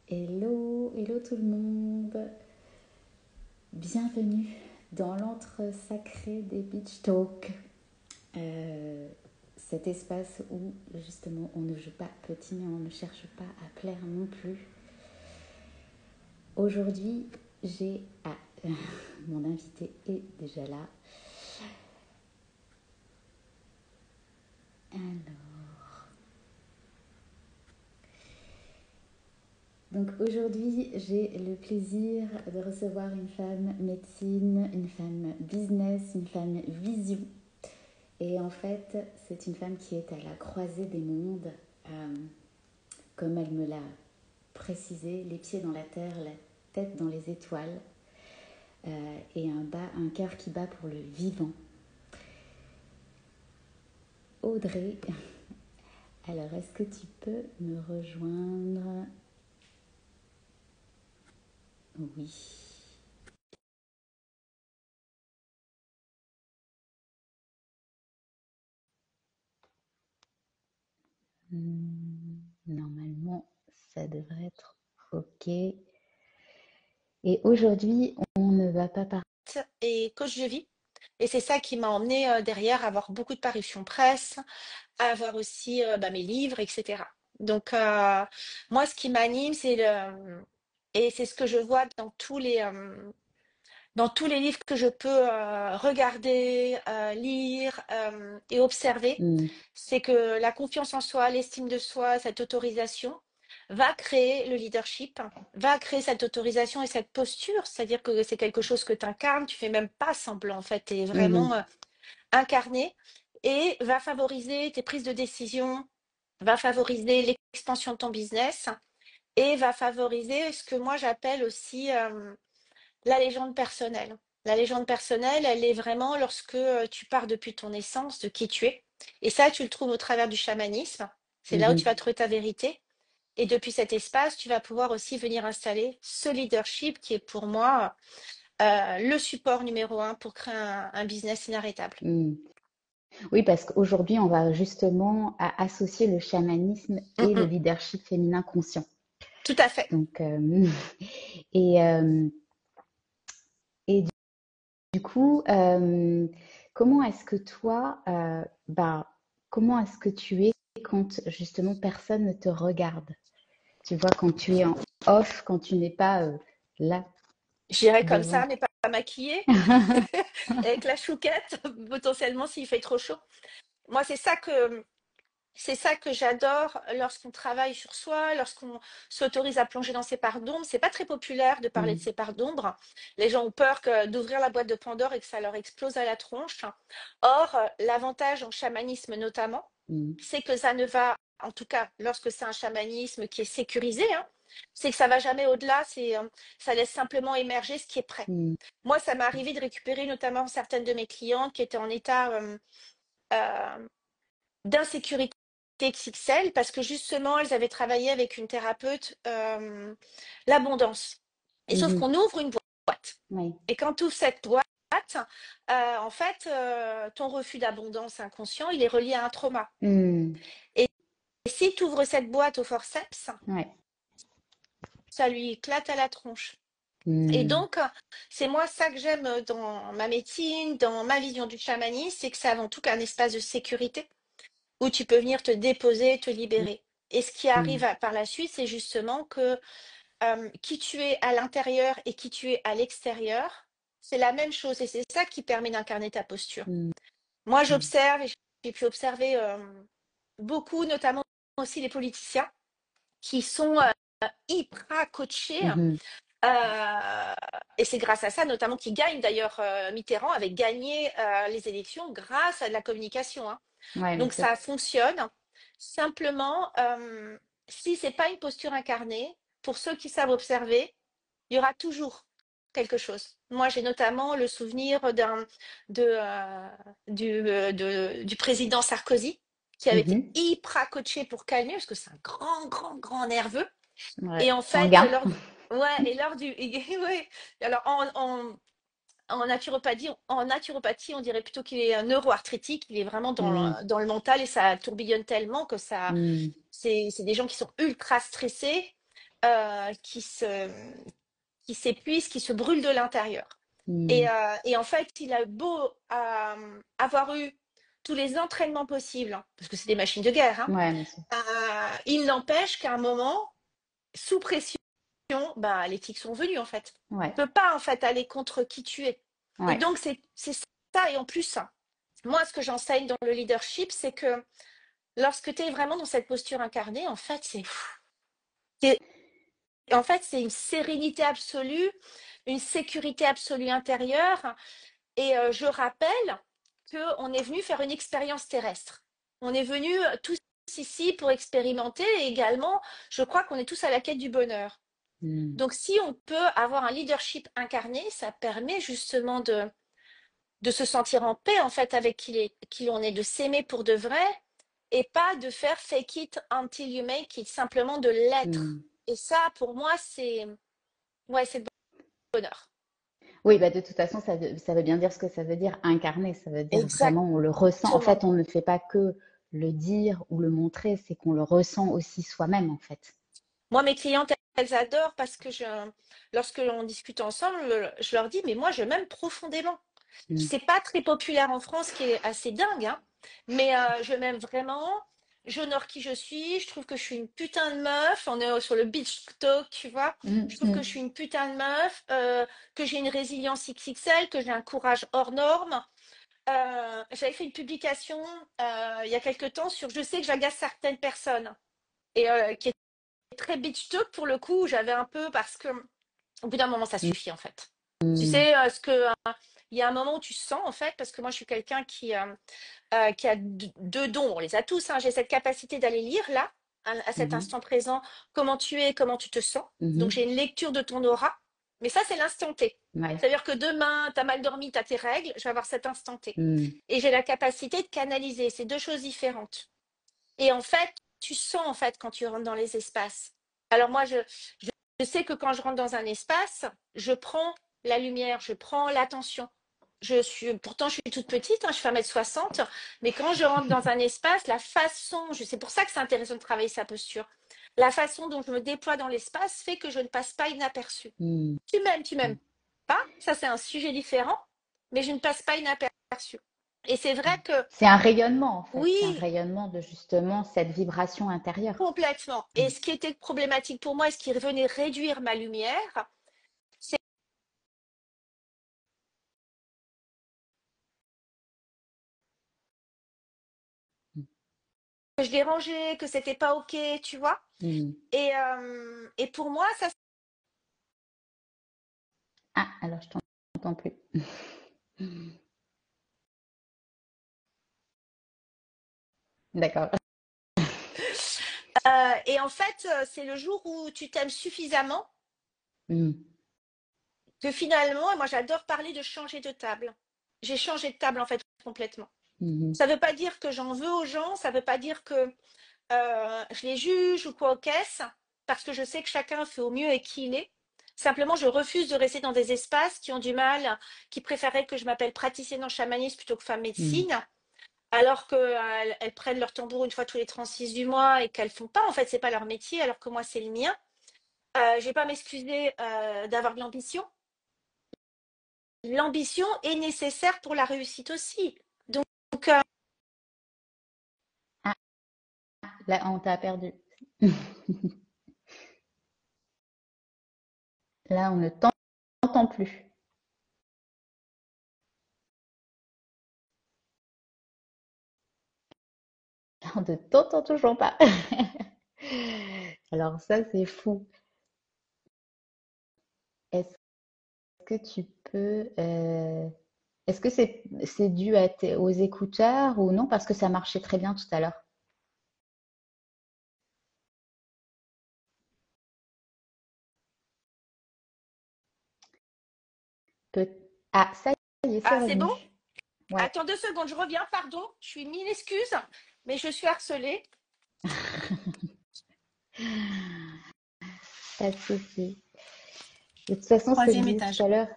Hello, hello tout le monde. Bienvenue dans l'antre sacré des Beach Talk. Cet espace où justement on ne joue pas petit mais on ne cherche pas à plaire non plus. Aujourd'hui, j'ai... mon invité est déjà là. Alors... Donc aujourd'hui, j'ai le plaisir de recevoir une femme médecine, une femme business, une femme vision. Et en fait, c'est une femme qui est à la croisée des mondes, euh, comme elle me l'a précisé, les pieds dans la terre, la tête dans les étoiles, et un cœur qui bat pour le vivant. Audrey, alors est-ce que tu peux me rejoindre? Oui. Normalement, ça devrait être OK. Et aujourd'hui, on ne va pas parler. Et coach de vie. Et c'est ça qui m'a emmené derrière à avoir beaucoup de parutions presse, à avoir aussi mes livres, etc. Donc, moi, ce qui m'anime, et c'est ce que je vois dans tous les livres que je peux regarder, lire et observer, c'est que la confiance en soi, l'estime de soi, cette autorisation va créer le leadership, va créer cette autorisation et cette posture, c'est-à-dire que c'est quelque chose que tu incarnes, tu fais même pas semblant en fait, tu es vraiment incarné et va favoriser tes prises de décision, va favoriser l'expansion de ton business et va favoriser ce que moi j'appelle aussi la légende personnelle. La légende personnelle, elle est vraiment lorsque tu pars depuis ton essence, de qui tu es. Et ça, tu le trouves au travers du chamanisme. C'est là où tu vas trouver ta vérité. Et depuis cet espace, tu vas pouvoir aussi venir installer ce leadership qui est pour moi le support numéro un pour créer un business inarrêtable. Oui, parce qu'aujourd'hui, on va justement associer le chamanisme Mm, et le mm. leadership féminin conscient. Tout à fait. Donc, et, euh, et du coup, comment est-ce que toi, comment est-ce que tu es quand justement personne ne te regarde? Tu vois, quand tu es en off, quand tu n'es pas là J'irai comme devant. ça, mais pas maquillée, avec la chouquette, potentiellement s'il fait trop chaud. Moi, c'est ça que j'adore lorsqu'on travaille sur soi, lorsqu'on s'autorise à plonger dans ses parts d'ombre. C'est pas très populaire de parler de Mm, ses parts d'ombre. Les gens ont peur d'ouvrir la boîte de Pandore et que ça leur explose à la tronche. Or, l'avantage en chamanisme notamment, mm, c'est que ça ne va, en tout cas, lorsque c'est un chamanisme qui est sécurisé, hein, c'est que ça va jamais au-delà. Ça laisse simplement émerger ce qui est prêt. mm, Moi, ça m'est arrivé de récupérer notamment certaines de mes clientes qui étaient en état euh, d'insécurité XXL parce que justement, elles avaient travaillé avec une thérapeute l'abondance. Et sauf mhm. qu'on ouvre une boîte. Oui. Et quand tu ouvres cette boîte, en fait, ton refus d'abondance inconscient, il est relié à un trauma. Mm, Et si tu ouvres cette boîte au forceps, ouais. ça lui éclate à la tronche. Et Mm, donc, c'est moi ça que j'aime dans ma médecine, dans ma vision du chamanisme, c'est que c'est avant tout qu'un espace de sécurité où tu peux venir te déposer, te libérer. Et ce qui arrive mm, par la suite, c'est justement que qui tu es à l'intérieur et qui tu es à l'extérieur, c'est la même chose. Et c'est ça qui permet d'incarner ta posture. mm, Moi, mm, j'observe et j'ai pu observer beaucoup, notamment aussi les politiciens, qui sont hyper coachés. mhm. euh, et c'est grâce à ça, notamment, qu'ils gagnent. D'ailleurs, Mitterrand avait gagné les élections grâce à de la communication, hein. Ouais, bien Donc, sûr. ça fonctionne. Simplement, si c'est pas une posture incarnée, pour ceux qui savent observer, il y aura toujours quelque chose. Moi, j'ai notamment le souvenir du président Sarkozy qui avait été Mhm. hyper coaché pour calmer parce que c'est un grand nerveux. Ouais. Et en fait, Sanguin. ouais, et lors du, ouais. Alors en naturopathie, on dirait plutôt qu'il est un neuroarthritique. Il est vraiment Mm, dans le mental et ça tourbillonne tellement que ça, mm, c'est des gens qui sont ultra stressés. qui s'épuise, qui se brûle de l'intérieur. Mm. Et en fait, il a beau avoir eu tous les entraînements possibles, hein, parce que c'est des machines de guerre, hein, Ouais, bien sûr. il n'empêche qu'à un moment, sous pression, bah, les tics sont venus en fait. Tu Ouais, peux pas en fait aller contre qui tu es. Et ouais. donc c'est ça. Et en plus, moi, ce que j'enseigne dans le leadership, c'est que lorsque tu es vraiment dans cette posture incarnée, c'est une sérénité absolue, une sécurité absolue intérieure. Et je rappelle qu'on est venu faire une expérience terrestre. On est venu tous ici pour expérimenter et également, je crois qu'on est tous à la quête du bonheur. Mm. Donc, si on peut avoir un leadership incarné, ça permet justement de se sentir en paix en fait avec qui on est, de s'aimer pour de vrai et pas de faire fake it until you make it, simplement de l'être. Mm. Et ça, pour moi, ouais, c'est le bonheur. Oui, bah de toute façon, ça veut bien dire ce que ça veut dire incarner. Ça veut dire Exactement. vraiment, on le ressent. En fait, on ne fait pas que le dire ou le montrer, c'est qu'on le ressent aussi soi-même, en fait. Moi, mes clientes, elles adorent parce que lorsque l'on discute ensemble, je leur dis, mais moi, je m'aime profondément. Mm. C'est pas très populaire en France, ce qui est assez dingue, hein, mais je m'aime vraiment. J'honore qui je suis. Je trouve que je suis une putain de meuf. On est sur le beach talk, tu vois. Mm, Je trouve que je mm. suis une putain de meuf, que j'ai une résilience XXL, que j'ai un courage hors norme. J'avais fait une publication il y a quelque temps sur je sais que j'agace certaines personnes et qui très beach talk pour le coup, j'avais un peu parce que au bout d'un moment ça suffit en fait. Tu Mm. sais il y a un moment où tu sens en fait parce que moi je suis quelqu'un qui a deux dons, on les a tous, hein. J'ai cette capacité d'aller lire là à cet Mhm. instant présent comment tu es, comment tu te sens. Donc Mhm. j'ai une lecture de ton aura, mais ça c'est l'instant T. Ouais. C'est-à-dire que demain, tu as mal dormi, tu as tes règles, je vais avoir cet instant T. Mm. Et j'ai la capacité de canaliser, c'est deux choses différentes. Et en fait, tu sens en fait quand tu rentres dans les espaces. Alors moi, je sais que quand je rentre dans un espace, je prends la lumière, je prends l'attention. Pourtant, je suis toute petite, hein, je fais 1,60 m, mais quand je rentre dans un espace, c'est pour ça que c'est intéressant de travailler sa posture. La façon dont je me déploie dans l'espace fait que je ne passe pas inaperçue. Mm. Tu m'aimes Mm. pas, ça c'est un sujet différent, mais je ne passe pas inaperçue. Et c'est vrai que C'est un rayonnement, en fait. C'est un oui, rayonnement de justement cette vibration intérieure. complètement. Mm. Et ce qui était problématique pour moi et ce qui venait réduire ma lumière, c'est que je dérangeais, que c'était pas OK, tu vois. Mm. Et pour moi, ça, Ah, alors je t'entends plus. D'accord. et en fait, c'est le jour où tu t'aimes suffisamment Mm. que finalement, et moi j'adore parler de changer de table. J'ai changé de table en fait complètement. Mhm. Ça veut pas dire que j'en veux aux gens, ça veut pas dire que je les juge ou quoi aux caisses, parce que je sais que chacun fait au mieux et qui il est. Simplement, je refuse de rester dans des espaces qui ont du mal, qui préféraient que je m'appelle praticienne en chamanisme plutôt que femme Mm. médecine, alors qu'elles prennent leur tambour une fois tous les 36 du mois et qu'elles font pas. En fait, c'est pas leur métier, alors que moi, c'est le mien. Je vais pas m'excuser d'avoir de l'ambition. L'ambition est nécessaire pour la réussite aussi. Donc, Ah, là, on t'a perdu. Là, on ne t'entend plus. On ne t'entend toujours pas. Alors ça, c'est fou. Est-ce que tu peux... Est-ce que c'est dû aux écouteurs ou non? Parce que ça marchait très bien tout à l'heure. Peut- Ah, ça y est, c'est ah, c'est bon? revenu. Ouais, Attends 2 secondes, je reviens, pardon. Je suis mille excuses, mais je suis harcelée. pas de souci. De toute façon, ce que je Troisième disais tout étage. à l'heure,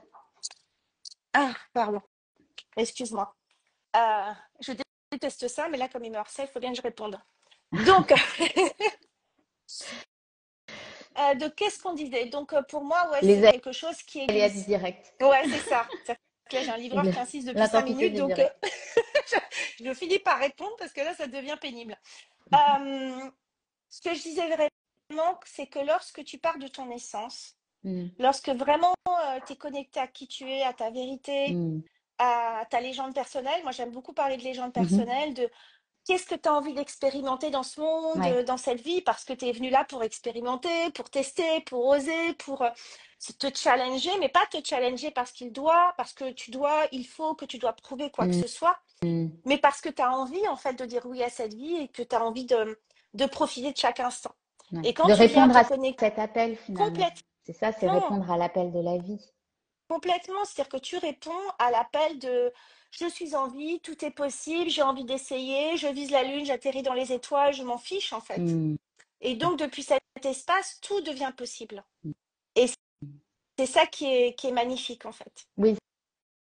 Ah, pardon, excuse-moi. Euh, je déteste ça, mais là, comme il me harcèle, il faut bien que je réponde. Donc, de qu'est-ce qu'on disait? Donc, pour moi, ouais, c'est Les quelque chose qui aléas du existe. direct. Ouais, c'est ça. C'est-à-dire que là, j'ai un livreur Le- qui insiste depuis 5 L'intensité minutes, du donc direct. je finis par répondre parce que là, ça devient pénible. Euh, Ce que je disais vraiment, c'est que lorsque tu pars de ton essence, Mm, lorsque vraiment tu es connecté à qui tu es, à ta vérité, mm, à ta légende personnelle, moi j'aime beaucoup parler de légende mhm. personnelle, de qu'est-ce que tu as envie d'expérimenter dans ce monde, Ouais. dans cette vie, parce que tu es venu là pour expérimenter, pour tester, pour oser, pour te challenger, mais pas te challenger parce que tu dois, il faut que tu dois prouver quoi que Mm, ce soit, mm. mais parce que tu as envie en fait de dire oui à cette vie et que tu as envie de profiter de chaque instant. Ouais. Et quand De tu viens répondre te à connecter cet appel finalement. C'est ça, c'est complètement, répondre à l'appel de la vie. complètement, c'est-à-dire que tu réponds à l'appel de je suis en vie, tout est possible, j'ai envie d'essayer, je vise la lune, j'atterris dans les étoiles, je m'en fiche en fait. Mm. Et donc depuis cet espace, tout devient possible. Et c'est ça qui est magnifique en fait. Oui,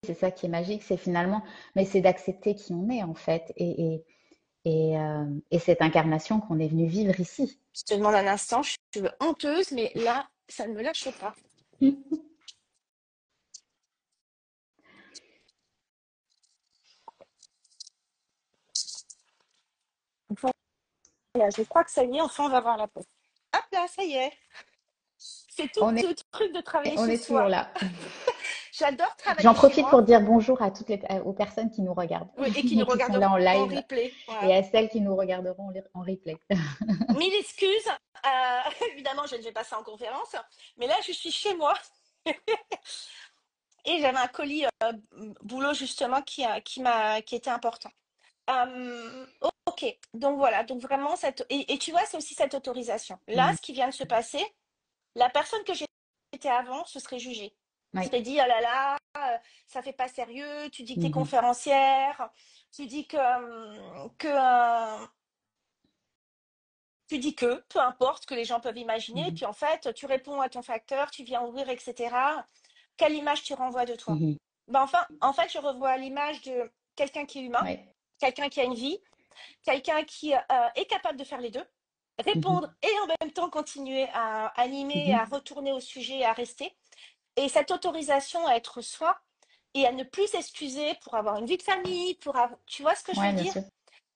c'est ça qui est magique, c'est finalement, mais c'est d'accepter qui on est en fait et cette incarnation qu'on est venu vivre ici. Je te demande un instant, je suis honteuse, mais là, ça ne me lâche pas. Voilà, je crois que ça y est, enfin on va voir la pause. Hop là, ça y est. C'est tout On est, ce truc de travailler on chez est toujours soi. là. J'adore J'en travailler chez profite moi. pour dire bonjour à aux personnes qui nous regardent Oui, et qui nous et qui sont regarderont là en en live replay. et Voilà. à celles qui nous regarderont en replay. Mille excuses. Évidemment, je ne vais pas ça en conférence. Mais là, je suis chez moi. Et j'avais un colis boulot justement qui était important. Ok, donc voilà, donc vraiment et tu vois, c'est aussi cette autorisation. Là, Mm. ce qui vient de se passer, la personne que j'étais avant se serait jugée. Se Oui. serait dit, oh là là, ça fait pas sérieux, tu dis que t'es Mhm. conférencière, tu dis tu dis que, peu importe ce que les gens peuvent imaginer, et Mhm. puis en fait, tu réponds à ton facteur, tu viens ouvrir, etc. Quelle image tu renvoies de toi? Mhm. Ben enfin, en fait, je revois l'image de quelqu'un qui est humain, Oui. quelqu'un qui a une vie, quelqu'un qui est capable de faire les deux, Mhm. répondre et en même temps continuer à animer, à Mhm. retourner au sujet, à rester. Et cette autorisation à être soi et à ne plus s'excuser pour avoir une vie de famille, tu vois ce que je Ouais, veux bien dire? sûr.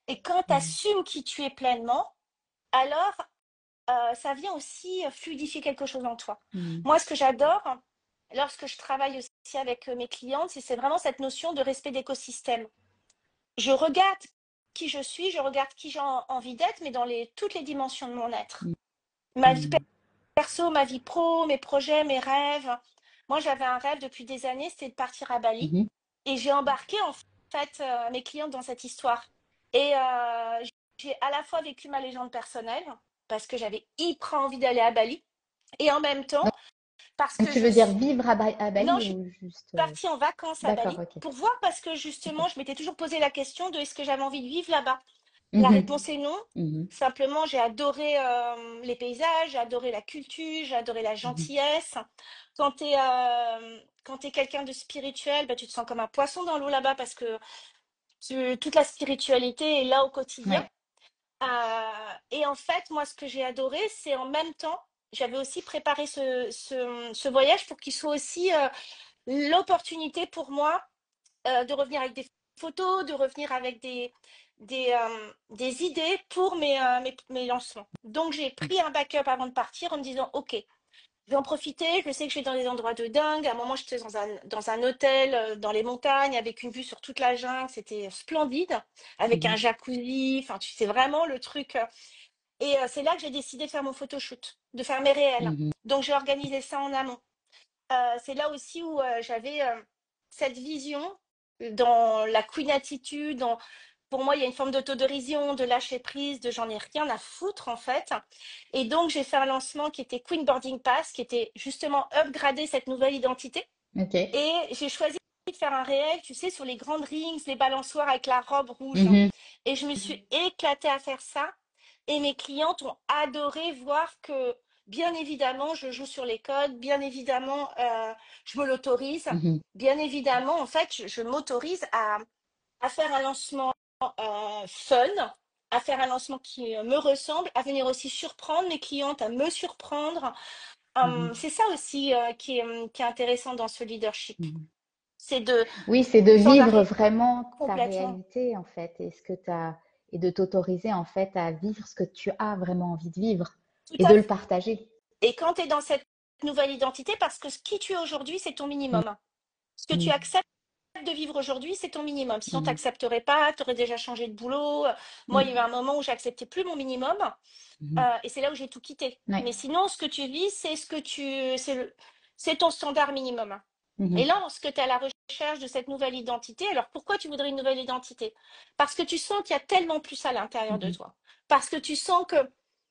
Et quand tu Mhm. assumes qui tu es pleinement, alors ça vient aussi fluidifier quelque chose en toi. Mhm. Moi, ce que j'adore lorsque je travaille aussi avec mes clientes, c'est vraiment cette notion de respect d'écosystème. Je regarde qui je suis, je regarde qui j'ai envie d'être, mais dans toutes les dimensions de mon être. Ma vie Mhm. perso, ma vie pro, mes projets, mes rêves. Moi, j'avais un rêve depuis des années, c'était de partir à Bali. Mhm. Et j'ai embarqué en fait mes clientes dans cette histoire. Et j'ai à la fois vécu ma légende personnelle, parce que j'avais hyper envie d'aller à Bali, et en même temps, parce Donc, que tu je veux dire suis... vivre à Non, Bali je suis ou juste partie en vacances à D'accord, Bali ok. pour voir, parce que D'accord. justement, je m'étais toujours posé la question de est-ce que j'avais envie de vivre là-bas. La Mhm. réponse est non. Mhm. Simplement, j'ai adoré les paysages, j'ai adoré la culture, j'ai adoré la Mhm. gentillesse. Quand tu es quelqu'un de spirituel, bah, tu te sens comme un poisson dans l'eau là-bas parce que toute la spiritualité est là au quotidien. Ouais. Et en fait, moi, ce que j'ai adoré, c'est en même temps, j'avais aussi préparé ce voyage pour qu'il soit aussi l'opportunité pour moi de revenir avec des photos, de revenir avec des idées pour mes lancements. Donc, j'ai pris un backup avant de partir en me disant, OK, je vais en profiter. Je sais que je vais dans des endroits de dingue. À un moment, j'étais dans un hôtel dans les montagnes avec une vue sur toute la jungle. C'était splendide, avec un Mhm. jacuzzi. Enfin, tu sais vraiment le truc. Et c'est là que j'ai décidé de faire mon photoshoot, de faire mes réels. Mhm. Donc, j'ai organisé ça en amont. C'est là aussi où j'avais cette vision dans la queen attitude. Pour moi, il y a une forme d'autodérision, de lâcher prise, de j'en ai rien à foutre en fait. Et donc, j'ai fait un lancement qui était Queen Boarding Pass, qui était justement upgrader cette nouvelle identité. Ok. Et j'ai choisi de faire un réel, tu sais, sur les grandes rings, les balançoires avec la robe rouge. Mhm. Et je me suis éclatée à faire ça. Et mes clientes ont adoré voir que, bien évidemment, je joue sur les codes, bien évidemment, je me l'autorise, Mhm. bien évidemment, en fait, je m'autorise à faire un lancement fun, à faire un lancement qui me ressemble, à venir aussi surprendre mes clientes, à me surprendre. C'est ça aussi qui est intéressant dans ce leadership. Mhm. C'est de, Oui, c'est de sans vivre arrêt, vraiment ta complètement. réalité, en fait, et ce que t'as, et de t'autoriser, en fait, à vivre ce que tu as vraiment envie de vivre Tout et à de le fait. partager. Et quand tu es dans cette nouvelle identité, parce que qui tu es aujourd'hui, c'est ton Mhm. minimum. Ce que tu acceptes de vivre aujourd'hui, c'est ton minimum. Sinon, tu Mhm. n'accepterais pas, tu aurais déjà changé de boulot. Moi, il y a eu un Mhm. moment où j'acceptais plus mon minimum, Mhm. et c'est là où j'ai tout quitté. Ouais. Mais sinon, ce que tu vis, c'est ton standard minimum. Et Mhm. là, lorsque tu es à la recherche de cette nouvelle identité, alors pourquoi tu voudrais une nouvelle identité? Parce que tu sens qu'il y a tellement plus à l'intérieur de Mhm. toi. Parce que tu sens que,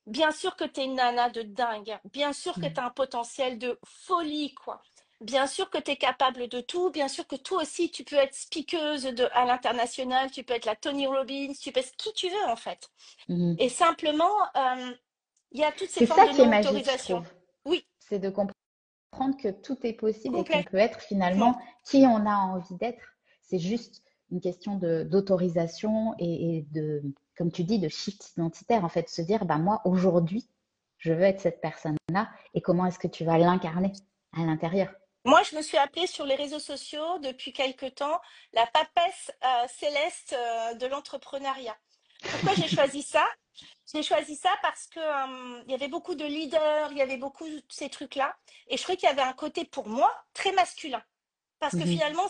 bien sûr que tu es une nana de dingue, bien sûr que tu as Mhm. un potentiel de folie, quoi. Bien sûr que tu es capable de tout, bien sûr que toi aussi, tu peux être speakeuse à l'international, tu peux être la Tony Robbins, tu peux être qui tu veux, en fait. Et Mhm. simplement, il y a toutes ces C'est formes ça de qui est magique, je non-autorisation. trouve. Oui, C'est de comprendre que tout est possible et qu'on complètement. peut être finalement qui on a envie d'être. C'est juste une question d'autorisation et de, comme tu dis, de shift identitaire. En fait, se dire, bah, moi, aujourd'hui, je veux être cette personne-là et comment est-ce que tu vas l'incarner à l'intérieur. Moi, je me suis appelée sur les réseaux sociaux depuis quelque temps la papesse céleste de l'entrepreneuriat. Pourquoi j'ai choisi ça? J'ai choisi ça parce que il y avait beaucoup de leaders, il y avait beaucoup de ces trucs-là, et je trouvais qu'il y avait un côté pour moi très masculin. Parce que Mhm, finalement,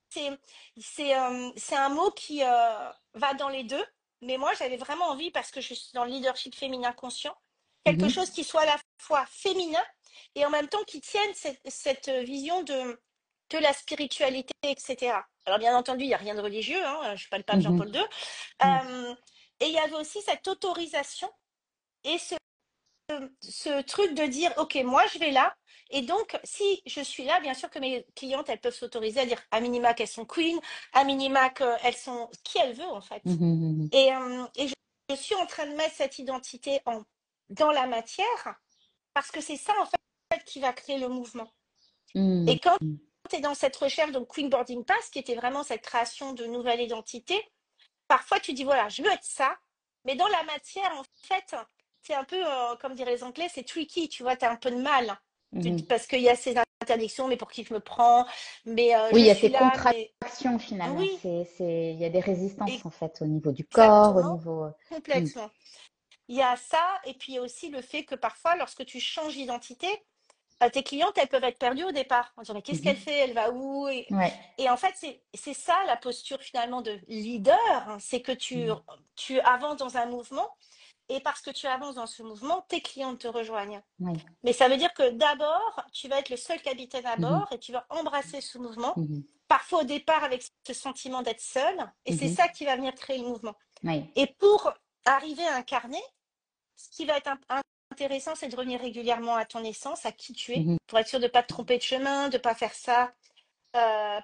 c'est c'est un mot qui va dans les deux. Mais moi, j'avais vraiment envie, parce que je suis dans le leadership féminin conscient, quelque chose mhm, qui soit à la fois féminin et en même temps qui tienne cette vision de la spiritualité, etc. Alors bien entendu, il n'y a rien de religieux, hein, je ne suis pas le pape mhm, Jean-Paul II. mhm, Et il y avait aussi cette autorisation et ce truc de dire, OK, moi, je vais là. Et donc, si je suis là, bien sûr que mes clientes, elles peuvent s'autoriser à dire à minima qu'elles sont queen, à minima qu'elles sont qui elles veulent, en fait. mhm, Et je suis en train de mettre cette identité dans la matière parce que c'est ça, en fait, qui va créer le mouvement. mhm, Et quand mhm, tu es dans cette recherche, donc Queen Boarding Pass, qui était vraiment cette création de nouvelle identité, parfois tu dis voilà, je veux être ça, mais dans la matière, en fait, c'est un peu, comme diraient les Anglais, c'est tricky, tu vois, tu as un peu de mal. mhm. Parce qu'il y a ces interdictions, mais pour qui je me prends, mais Oui, je il y a suis ces là, mais contractions finalement. oui, Il y a des résistances en fait au niveau du corps, au exactement, niveau. Mm, complètement. Il y a ça, et puis il y a aussi le fait que parfois, lorsque tu changes d'identité, tes clientes, elles peuvent être perdues au départ, en disant mais qu'est-ce qu'elle mhm. fait, elle va où? Ouais. Et en fait, c'est ça la posture finalement de leader, hein, c'est que Mm, tu avances dans un mouvement. Et parce que tu avances dans ce mouvement, tes clients te rejoignent. ouais. Mais ça veut dire que d'abord, tu vas être le seul capitaine à Mhm, bord et tu vas embrasser ce mouvement. mhm, Parfois au départ avec ce sentiment d'être seul. Et c'est mhm. ça qui va venir créer le mouvement. Ouais. Et pour arriver à incarner, ce qui va être intéressant, c'est de revenir régulièrement à ton essence, à qui tu es, Mhm. pour être sûr de ne pas te tromper de chemin, de ne pas faire ça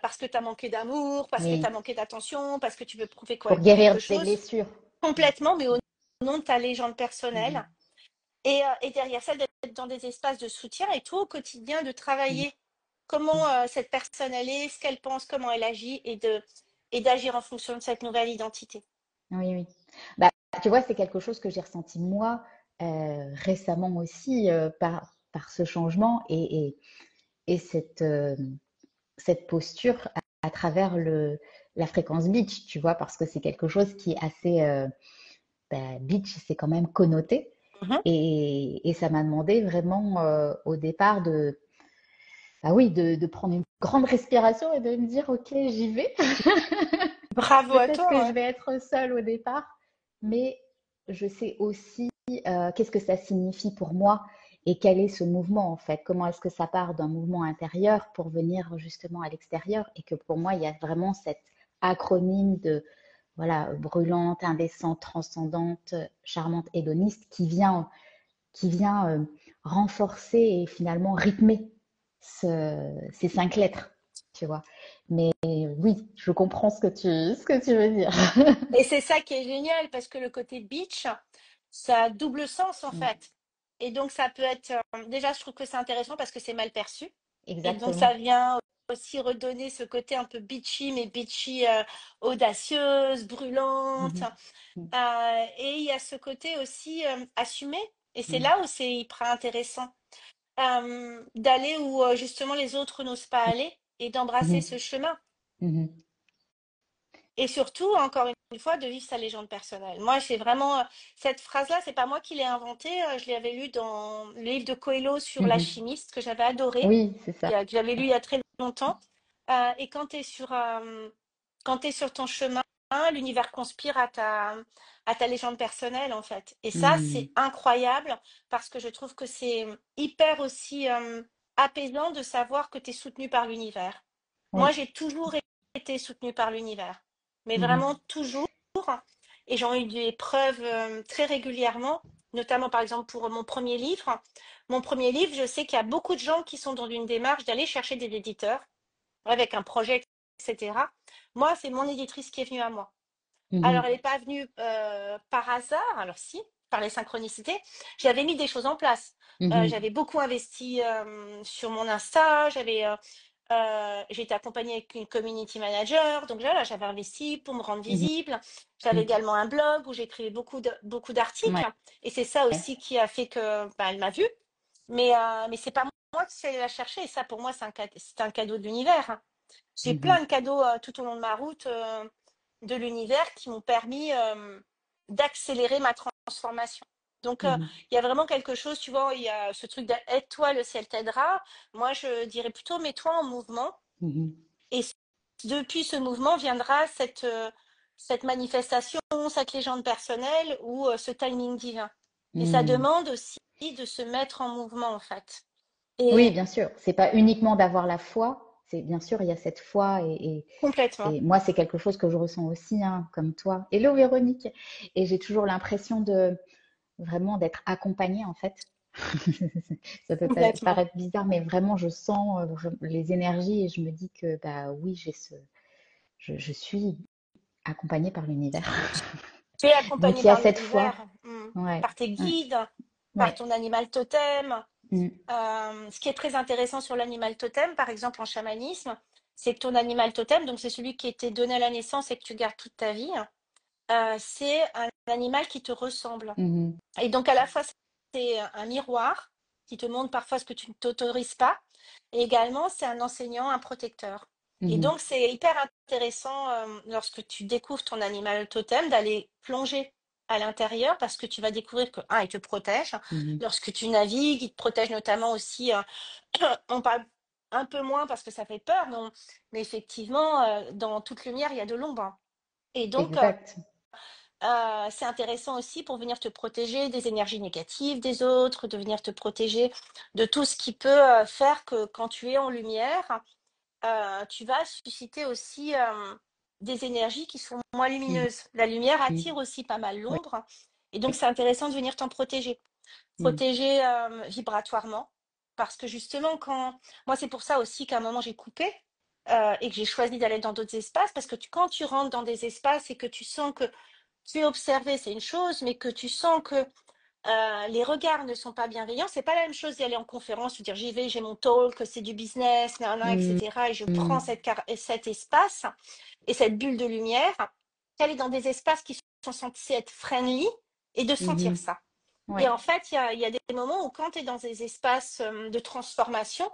parce que tu as manqué d'amour, parce que tu as Oui. manqué d'attention, parce que tu veux prouver Pour quelque guérir des chose. blessures. Complètement, mais au nom de ta légende Mhm, personnelle. Et derrière ça, d'être dans des espaces de soutien et toi au quotidien de mhm. travailler comment cette personne elle est, ce qu'elle pense, comment elle agit et d'agir en fonction de cette nouvelle identité. Oui, oui. Bah, tu vois, c'est quelque chose que j'ai ressenti moi récemment aussi par ce changement et cette posture à travers la fréquence beach, tu vois, parce que c'est quelque chose qui est assez bah, beach, c'est quand même connoté. Mhm. Et ça m'a demandé vraiment au départ ah oui, de prendre une grande respiration et de me dire, ok, j'y vais. Bravo à Peut-être toi, que je ouais. vais être seule au départ, mais je sais aussi qu'est-ce que ça signifie pour moi et quel est ce mouvement en fait. Comment est-ce que ça part d'un mouvement intérieur pour venir justement à l'extérieur et que pour moi, il y a vraiment cet acronyme de voilà, brûlante, indécente, transcendante, charmante, hédoniste qui vient renforcer et finalement rythmer ces 5 lettres, tu vois. Mais oui, je comprends ce que tu veux dire. Et c'est ça qui est génial parce que le côté beach, ça a double sens en Mm, fait. Et donc ça peut être déjà je trouve que c'est intéressant parce que c'est mal perçu. Et donc, ça Exactement. vient aussi redonner ce côté un peu bitchy, mais bitchy audacieuse, brûlante. Mhm. Mhm. Et il y a ce côté aussi assumé. Et c'est Mhm. là où c'est hyper intéressant d'aller où justement les autres n'osent pas aller et d'embrasser ce Mhm. chemin. Mhm. Et surtout, encore une fois, de vivre sa légende personnelle. Moi, c'est vraiment cette phrase-là, c'est pas moi qui l'ai inventée. Je l'avais lu dans le livre de Coelho sur Mhm. l'alchimiste que j'avais adoré, Oui, c'est ça. que j'avais lu il y a très longtemps. Et quand tu es sur ton chemin, l'univers conspire à ta légende personnelle, en fait. Et ça, Mhm. c'est incroyable parce que je trouve que c'est hyper aussi apaisant de savoir que tu es soutenu par l'univers. Moi, Oui. j'ai toujours été soutenue par l'univers, mais vraiment Mhm. toujours. Et j'en ai eu des preuves très régulièrement, notamment par exemple pour mon premier livre. Mon premier livre, je sais qu'il y a beaucoup de gens qui sont dans une démarche d'aller chercher des éditeurs avec un projet, etc. Moi, c'est mon éditrice qui est venue à moi. Alors, elle Mhm. n'est pas venue par hasard, alors si, par les synchronicités. J'avais mis des choses en place. Mhm. J'avais beaucoup investi sur mon Insta, j'ai été accompagnée avec une community manager, donc là, j'avais investi pour me rendre Mhm. visible. J'avais également un blog où j'écrivais beaucoup Ouais. d'articles, et c'est ça aussi qui a fait que bah, elle m'a vue. Mais c'est pas moi qui suis allée la chercher, et ça pour moi c'est un cadeau de l'univers, hein. J'ai plein Mhm. de cadeaux tout au long de ma route de l'univers qui m'ont permis d'accélérer ma transformation. Donc, Mhm. il y a vraiment quelque chose, tu vois, il y a ce truc d'aide-toi, le ciel t'aidera. Moi, je dirais plutôt mets-toi en mouvement. Mhm. Et depuis ce mouvement viendra cette manifestation, cette légende personnelle ou ce timing divin. Et ça Mhm. demande aussi de se mettre en mouvement, en fait. Oui, Et bien sûr. C'est pas uniquement d'avoir la foi. C'est bien sûr, il y a cette foi complètement, et moi, c'est quelque chose que je ressens aussi, hein, comme toi. Hello Véronique. Et j'ai toujours l'impression de vraiment d'être accompagnée en fait. Ça peut complètement. paraître bizarre, mais vraiment, je sens les énergies et je me dis que bah oui, je suis accompagnée par l'univers. Tu es accompagné Donc il y a par cette l'univers, foi. Ouais, par tes ouais, guides, par ouais. ton animal totem. Mm, Ce qui est très intéressant sur l'animal totem, par exemple en chamanisme, c'est que ton animal totem, donc c'est celui qui a été donné à la naissance et que tu gardes toute ta vie, c'est un animal qui te ressemble. mhm, Et donc à la fois, c'est un miroir qui te montre parfois ce que tu ne t'autorises pas, et également c'est un enseignant, un protecteur. Et mhm, donc c'est hyper intéressant lorsque tu découvres ton animal totem d'aller plonger à l'intérieur parce que tu vas découvrir que, un, il te protège. mhm. Lorsque tu navigues, il te protège notamment aussi, on parle un peu moins parce que ça fait peur, mais effectivement, dans toute lumière, il y a de l'ombre. Et donc, Exact. c'est intéressant aussi pour venir te protéger des énergies négatives des autres, de venir te protéger de tout ce qui peut faire que quand tu es en lumière, tu vas susciter aussi des énergies qui sont moins Mhm, lumineuses. La lumière attire aussi pas mal oui, l'ombre. Et donc, oui. c'est intéressant de venir t'en protéger. Mhm, Protéger vibratoirement. Parce que justement, moi, c'est pour ça aussi qu'à un moment, j'ai coupé et que j'ai choisi d'aller dans d'autres espaces. Parce que quand tu rentres dans des espaces et que tu sens que tu es observé, c'est une chose, mais que tu sens que les regards ne sont pas bienveillants, c'est pas la même chose d'y aller en conférence, de dire j'y vais, j'ai mon talk, c'est du business, nanana, mhm, etc. Et je prends mhm, cet espace et cette bulle de lumière, qu'aller dans des espaces qui sont censés être friendly et de sentir mhm. ça. Et Ouais, en fait, il y a des moments où quand tu es dans des espaces de transformation,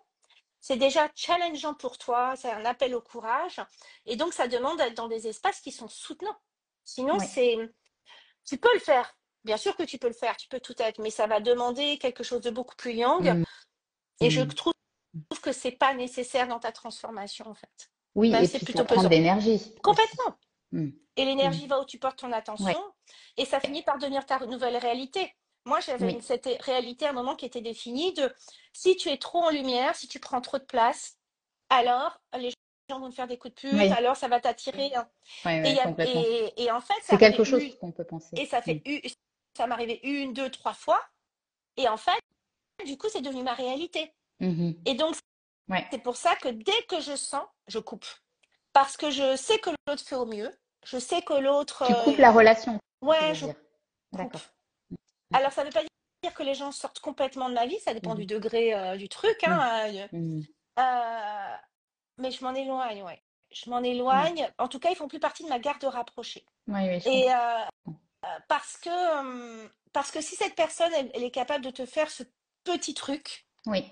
c'est déjà challengeant pour toi, c'est un appel au courage. Et donc, ça demande d'être dans des espaces qui sont soutenants. Sinon, ouais. tu peux le faire. Bien sûr que tu peux le faire, tu peux tout être, mais ça va demander quelque chose de beaucoup plus long. Mhm, Et je mhm. trouve que c'est pas nécessaire dans ta transformation, en fait. Oui, Même et si c'est puis ça plutôt prend de pesant. l'énergie aussi. Complètement. Mhm, Et mhm. l'énergie va où tu portes ton Ouais, attention, et ça finit par devenir ta nouvelle réalité. Moi, j'avais oui, cette réalité à un moment qui était définie de si tu es trop en lumière, si tu prends trop de place, alors les gens vont te faire des coups de pute, oui, alors ça va t'attirer, hein. ouais, ouais, complètement. Et en fait, c'est C'est quelque arrivé chose qu'on peut penser. et ça Mhm, fait ça m'est arrivé une, deux, trois fois. Et en fait, du coup, c'est devenu ma réalité. mhm. Et donc, Ouais. c'est pour ça que dès que je sens, je coupe. Parce que je sais que l'autre fait au mieux. Je sais que l'autre, Tu coupes la relation, tu ouais, veux je dire. coupe. D'accord. Alors, ça ne veut pas dire que les gens sortent complètement de ma vie. Ça dépend du Mhm, degré du truc, mhm, hein. mhm. Euh, mais je m'en éloigne, ouais. Je m'en Ouais. éloigne. En tout cas, ils font plus partie de ma garde rapprochée. Oui, oui, je Et comprends. parce que si cette personne, elle est capable de te faire ce petit truc, Oui.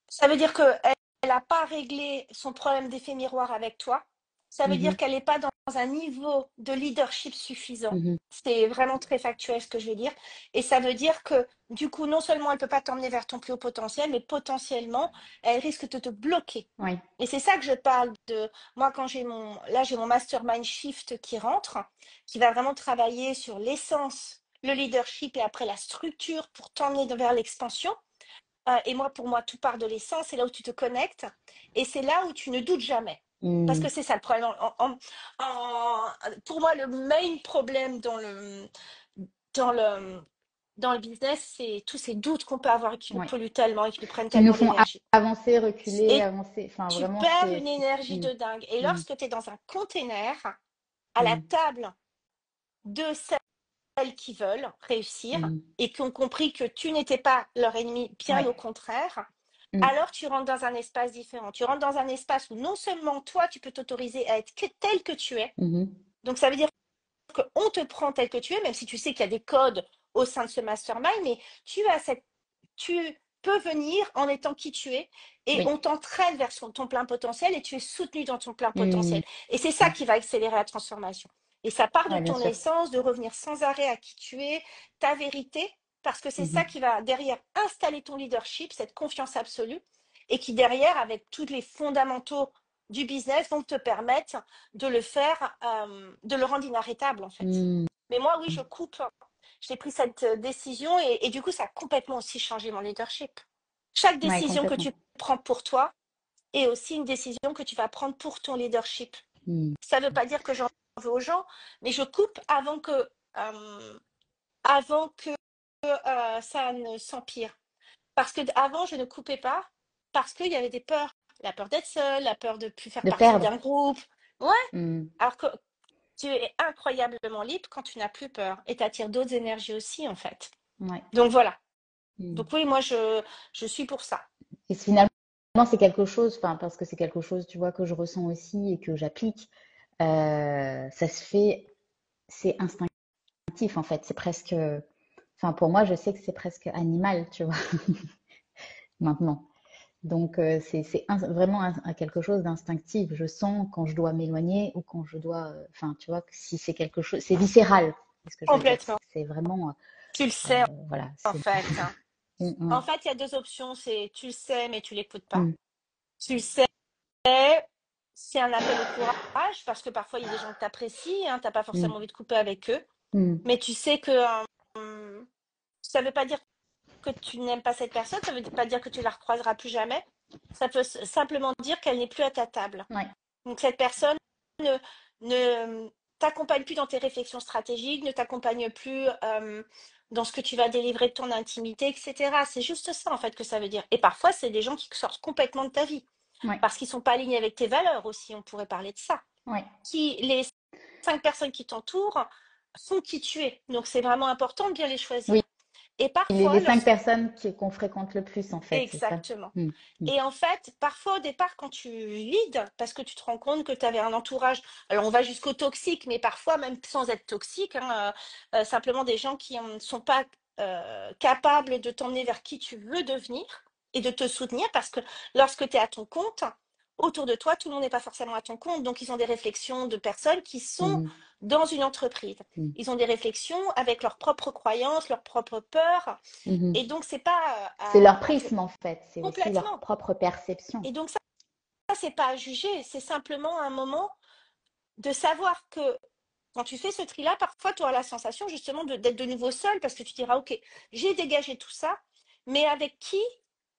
ça veut dire qu'elle n'a pas réglé son problème d'effet miroir avec toi. Ça veut dire Mhm, qu'elle n'est pas dans un niveau de leadership suffisant. mhm. C'est vraiment très factuel ce que je vais dire. Et ça veut dire que, du coup, non seulement elle ne peut pas t'emmener vers ton plus haut potentiel, mais potentiellement, elle risque de te bloquer. Oui. Et c'est ça que je parle de. Moi, quand j'ai mon mastermind shift qui rentre, qui va vraiment travailler sur l'essence, le leadership et après la structure pour t'emmener vers l'expansion. Et moi, pour moi, tout part de l'essence. C'est là où tu te connectes et c'est là où tu ne doutes jamais. Parce que Mm. c'est ça le problème. Pour moi, le main problème dans le, dans le business, c'est tous ces doutes qu'on peut avoir et qui nous Ouais. polluent tellement et qui nous prennent Qui nous tellement font d'énergie. avancer, reculer, Et avancer. Enfin, tu vraiment, perds une énergie Mm, de dingue. Et mm, lorsque tu es dans un container, à la mm, table de celles qui veulent réussir mm. et qui ont compris que tu n'étais pas leur ennemi, bien Ouais. au contraire, Mm, alors tu rentres dans un espace différent. Tu rentres dans un espace où non seulement toi, tu peux t'autoriser à être tel que tu es. mhm. Donc ça veut dire qu'on te prend tel que tu es, même si tu sais qu'il y a des codes au sein de ce mastermind, mais tu peux venir en étant qui tu es et Oui. on t'entraîne vers ton plein potentiel et tu es soutenu dans ton plein Mm, potentiel. Et c'est ça qui va accélérer la transformation. Et ça part de ouais, bien ton sûr. essence, de revenir sans arrêt à qui tu es, ta vérité, parce que c'est ça Mhm. qui va derrière installer ton leadership, cette confiance absolue, et qui derrière, avec tous les fondamentaux du business, vont te permettre de le faire, de le rendre inarrêtable en fait. Mm. Mais moi, oui, je coupe. J'ai pris cette décision et du coup, ça a complètement aussi changé mon leadership. Chaque Ouais, décision que complètement. tu prends pour toi est aussi une décision que tu vas prendre pour ton leadership. Mm. Ça ne veut pas dire que j'en veux aux gens, mais je coupe avant que ça ne s'empire. Parce que avant, je ne coupais pas parce qu'il y avait des peurs. La peur d'être seule, la peur de ne plus faire De partie perdre. d'un groupe. Ouais. Mm. Alors que tu es incroyablement libre quand tu n'as plus peur et tu attires d'autres énergies aussi, en fait. Ouais. Donc voilà. Mm. Donc oui, moi, je suis pour ça. Et finalement, c'est quelque chose, enfin, parce que c'est quelque chose, tu vois, que je ressens aussi et que j'applique. Ça se fait, c'est instinctif en fait. C'est presque, enfin, pour moi, je sais que c'est presque animal, tu vois, maintenant. Donc, vraiment quelque chose d'instinctif. Je sens quand je dois m'éloigner ou quand je dois, enfin, tu vois, si c'est quelque chose, c'est viscéral, c'est ce que je veux dire. Complètement. C'est vraiment, Tu le sais, voilà, en c'est, fait, hein. ouais. En fait, il y a deux options. C'est tu le sais, mais tu l'écoutes pas. Mm, Tu le sais, c'est un appel au courage parce que parfois, il y a des gens que tu apprécies, hein, tu n'as pas mm, forcément envie de couper avec eux. mm, Mais tu sais que ça ne veut pas dire que tu n'aimes pas cette personne, ça ne veut pas dire que tu la recroiseras plus jamais. Ça peut simplement dire qu'elle n'est plus à ta table. ouais. Donc cette personne ne, ne t'accompagne plus dans tes réflexions stratégiques, ne t'accompagne plus dans ce que tu vas délivrer de ton intimité, etc. C'est juste ça en fait que ça veut dire. Et parfois, c'est des gens qui sortent complètement de ta vie Ouais, parce qu'ils ne sont pas alignés avec tes valeurs aussi. On pourrait parler de ça. ouais. Les 5 personnes qui t'entourent sont qui tu es. Donc c'est vraiment important de bien les Oui, choisir. Et les parfois, 5 personnes qu'on fréquente le plus, en fait, c'est ça. exactement. Mm, mm, Et en fait, parfois au départ, quand tu leads, parce que tu te rends compte que tu avais un entourage, alors on va jusqu'au toxique, mais parfois même sans être toxique, hein, simplement des gens qui ne sont pas capables de t'emmener vers qui tu veux devenir et de te soutenir, parce que lorsque tu es à ton compte, autour de toi, tout le monde n'est pas forcément à ton compte, donc ils ont des réflexions de personnes qui sont mhm, dans une entreprise. mm, Ils ont des réflexions avec leurs propres croyances, leurs propres peurs, mhm. et donc c'est pas C'est leur à te prisme, en fait. C'est aussi leur complètement. propre perception. Et donc ça, c'est pas à juger, c'est simplement un moment de savoir que quand tu fais ce tri-là, parfois tu auras la sensation justement d'être de nouveau seul parce que tu diras, OK, j'ai dégagé tout ça, mais avec qui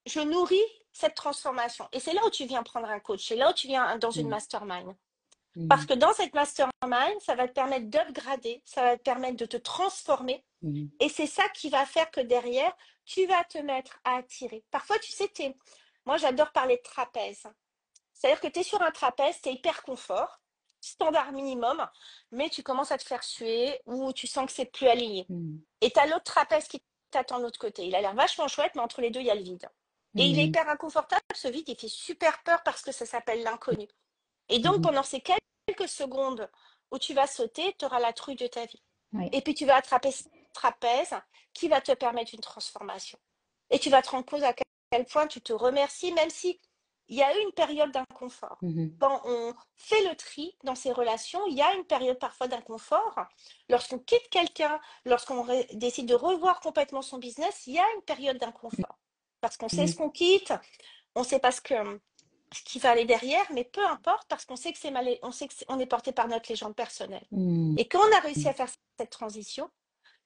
je nourris cette transformation. Et c'est là où tu viens prendre un coach, c'est là où tu viens dans une Mm, mastermind. Parce mm, que dans cette mastermind, ça va te permettre d'upgrader, ça va te permettre de te transformer. mm, Et c'est ça qui va faire que derrière, tu vas te mettre à attirer. Parfois, tu sais, moi j'adore parler de trapèze. C'est-à-dire que tu es sur un trapèze, tu es hyper confort, standard minimum, mais tu commences à te faire suer ou tu sens que c'est plus aligné. mm. Et tu as l'autre trapèze qui t'attend de l'autre côté. Il a l'air vachement chouette, mais entre les deux, il y a le vide. Et il est Mhm. hyper inconfortable, ce vide, il fait super peur parce que ça s'appelle l'inconnu. Et donc, Mhm. pendant ces quelques secondes où tu vas sauter, tu auras la truc de ta vie. Oui. Et puis, tu vas attraper ce trapèze qui va te permettre une transformation. Et tu vas te rendre compte à quel point tu te remercies, même si il y a eu une période d'inconfort. Mhm. Quand on fait le tri dans ces relations, il y a une période parfois d'inconfort. Lorsqu'on quitte quelqu'un, lorsqu'on décide de revoir complètement son business, il y a une période d'inconfort. Parce qu'on sait ce Mhm. qu'on quitte, on sait pas ce qui va aller derrière, mais peu importe, parce qu'on sait que on sait que on est porté par notre légende personnelle. Mhm. Et quand on a réussi à faire cette transition,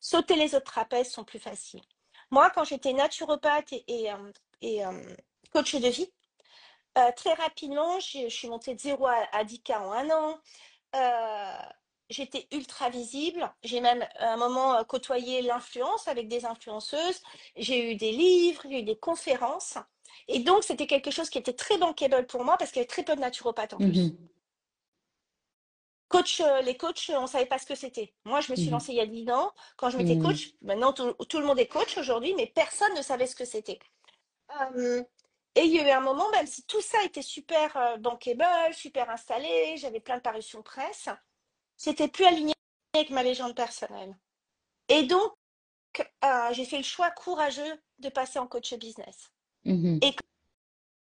sauter les autres trapèzes sont plus faciles. Moi, quand j'étais naturopathe et coach de vie, très rapidement, je suis montée de 0 à 10K en un an. Euh, J'étais ultra visible. J'ai même à un moment côtoyé l'influence avec des influenceuses. J'ai eu des livres, j'ai eu des conférences. Et donc, c'était quelque chose qui était très bankable pour moi parce qu'il y avait très peu de naturopathes en plus. Mhm. Les coachs, on ne savait pas ce que c'était. Moi, je me suis Mhm. lancée il y a 10 ans. Quand je m'étais Mhm. coach, maintenant tout le monde est coach aujourd'hui, mais personne ne savait ce que c'était. Euh, et il y a eu un moment, même si tout ça était super bankable, super installé, j'avais plein de parutions presse, c'était plus aligné avec ma légende personnelle. Et donc, j'ai fait le choix courageux de passer en coach business. Mhm. Et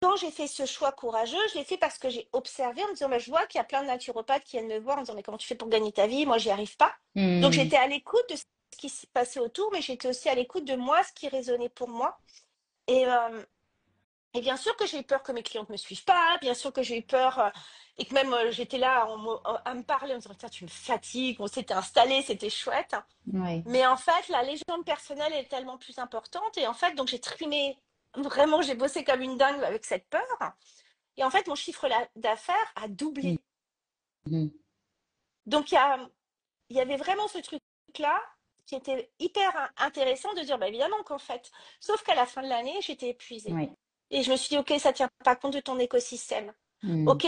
quand j'ai fait ce choix courageux, je l'ai fait parce que j'ai observé en me disant, bah, je vois qu'il y a plein de naturopathes qui viennent me voir en me disant, mais comment tu fais pour gagner ta vie? Moi, j'y arrive pas. Donc, Mhm. j'étais à l'écoute de ce qui se passait autour, mais j'étais aussi à l'écoute de moi, ce qui résonnait pour moi. Et, euh, et bien sûr que j'ai eu peur que mes clientes ne me suivent pas, bien sûr que j'ai eu peur et que même j'étais là à me parler en me disant, tiens, tu me fatigues, on s'était installé, c'était chouette. Ouais. Mais en fait, la légende personnelle est tellement plus importante. Et en fait, donc j'ai trimé, vraiment, j'ai bossé comme une dingue avec cette peur. Et en fait, mon chiffre d'affaires a doublé. Mhm. Donc, il y avait vraiment ce truc-là qui était hyper intéressant de dire, bah, évidemment qu'en fait, sauf qu'à la fin de l'année, j'étais épuisée. Ouais. Et je me suis dit, OK, ça ne tient pas compte de ton écosystème. Mhm. OK,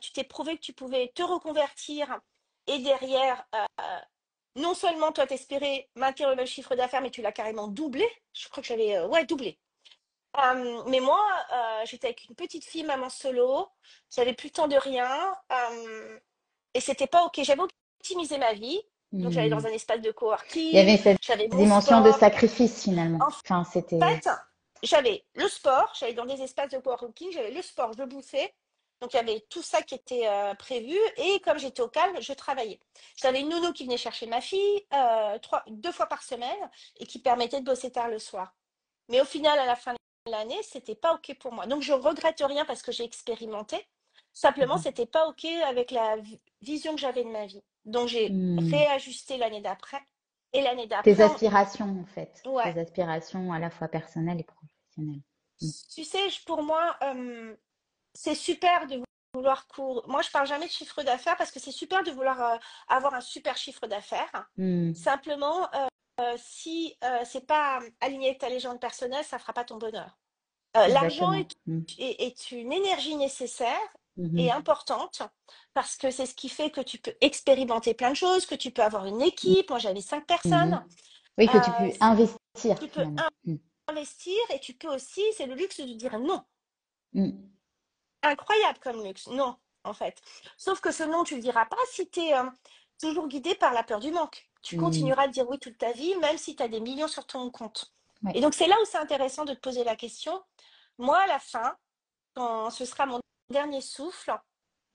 tu t'es prouvé que tu pouvais te reconvertir et derrière, non seulement toi t'espérais maintenir le même chiffre d'affaires, mais tu l'as carrément doublé. Je crois que j'avais, ouais, doublé. Mais moi, j'étais avec une petite fille, maman solo, j'avais plus le temps de rien et c'était pas OK. J'avais optimisé ma vie. Donc j'allais dans Mhm. un espace de Il y coworking, avait cette j'avais mon dimension de sport. sacrifice finalement. En Enfin, c'était. fait, j'avais le sport, j'allais dans des espaces de coworking, j'avais le sport, je bouffais. Donc, il y avait tout ça qui était prévu. Et comme j'étais au calme, je travaillais. J'avais une nounou qui venait chercher ma fille 2 fois par semaine et qui permettait de bosser tard le soir. Mais au final, à la fin de l'année, c'était pas OK pour moi. Donc, je regrette rien parce que j'ai expérimenté. Simplement, Mhm. c'était pas OK avec la vision que j'avais de ma vie. Donc, j'ai Mhm. réajusté l'année d'après. Et l'année Tes d'après, aspirations en fait, ouais. tes aspirations à la fois personnelles et professionnelles. Mhm. Tu sais, pour moi, c'est super de vouloir Moi, je parle jamais de chiffre d'affaires parce que c'est super de vouloir avoir un super chiffre d'affaires. Mhm. Simplement, si c'est pas aligné avec ta légende personnelle, ça fera pas ton bonheur. L'argent Exactement. Mhm. est une énergie nécessaire et Mhm. importante parce que c'est ce qui fait que tu peux expérimenter plein de choses, que tu peux avoir une équipe. Moi, j'avais 5 personnes. Mhm. Oui, que tu Euh, peux investir Tu peux finalement. Mhm. investir et tu peux aussi, c'est le luxe de dire non. Mhm. Incroyable comme luxe. Non, en fait. Sauf que ce non, tu le diras pas si tu es toujours guidé par la peur du manque. Tu Mhm. continueras à dire oui toute ta vie, même si tu as des millions sur ton compte. Ouais. Et donc, c'est là où c'est intéressant de te poser la question. Moi, à la fin, quand ce sera mon dernier souffle,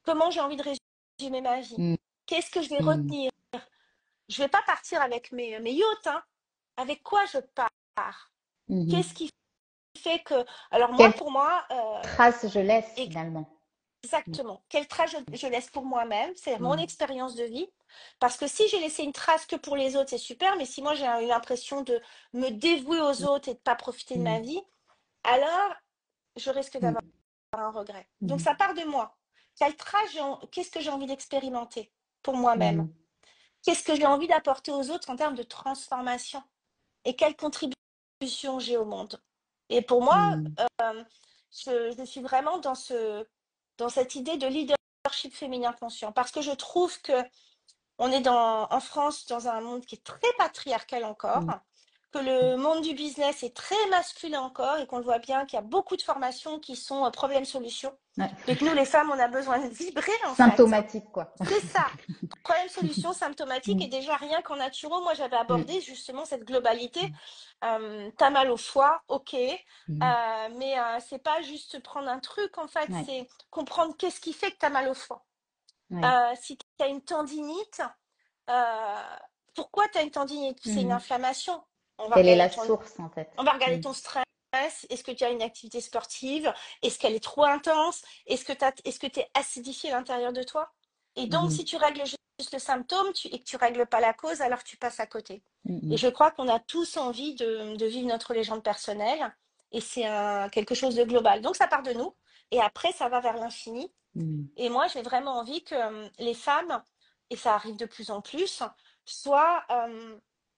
comment j'ai envie de résumer ma vie? Mhm. Qu'est-ce que je vais Mhm. retenir? Je vais pas partir avec mes yachts, hein. Avec quoi je pars? Qu'est-ce Mhm. qui fait que... Alors moi, Quelle pour moi, trace je laisse finalement? Mhm. exactement. Quelle trace je laisse pour moi-même, c'est mon Mhm. expérience de vie. Parce que si j'ai laissé une trace que pour les autres, c'est super, mais si moi j'ai eu l'impression de me dévouer aux autres et de ne pas profiter de ma Mhm. vie, alors je risque d'avoir Mhm. un regret. Donc Mhm. ça part de moi. Quelle trace qu'est-ce que j'ai envie d'expérimenter pour moi-même? Mhm. Qu'est-ce que j'ai envie d'apporter aux autres en termes de transformation? Et quelle contribution j'ai au monde? Et pour moi, Mhm. je suis vraiment dans cette idée de leadership féminin conscient parce que je trouve que on est en France dans un monde qui est très patriarcal encore, que le monde du business est très masculin encore et qu'on le voit bien qu'il y a beaucoup de formations qui sont problème-solution. Ouais. Et que nous, les femmes, on a besoin de vibrer en fait. Symptomatique, quoi. C'est ça. Problème-solution symptomatique. Et Mm. déjà, rien qu'en naturo, moi, j'avais Mm. abordé justement cette globalité. T'as mal au foie, ok. Mm. Mais c'est pas juste prendre un truc, en fait, Ouais. c'est comprendre qu'est-ce qui fait que t'as mal au foie. Ouais. Si tu as une tendinite, euh, pourquoi tu as une tendinite? C'est une Mm. inflammation. On va Quelle est regarder la ton, source, en fait? on va regarder Mm. ton stress. Est-ce que tu as une activité sportive? Est-ce qu'elle est trop intense? Est-ce que tu es acidifié à l'intérieur de toi? Et donc, Mm. si tu règles juste le symptôme et que tu règles pas la cause, alors tu passes à côté. Et Mm. je crois qu'on a tous envie de vivre notre légende personnelle. Et c'est quelque chose de global. Donc, ça part de nous. Et après, ça va vers l'infini. Mm. Et moi, j'ai vraiment envie que les femmes, et ça arrive de plus en plus, soient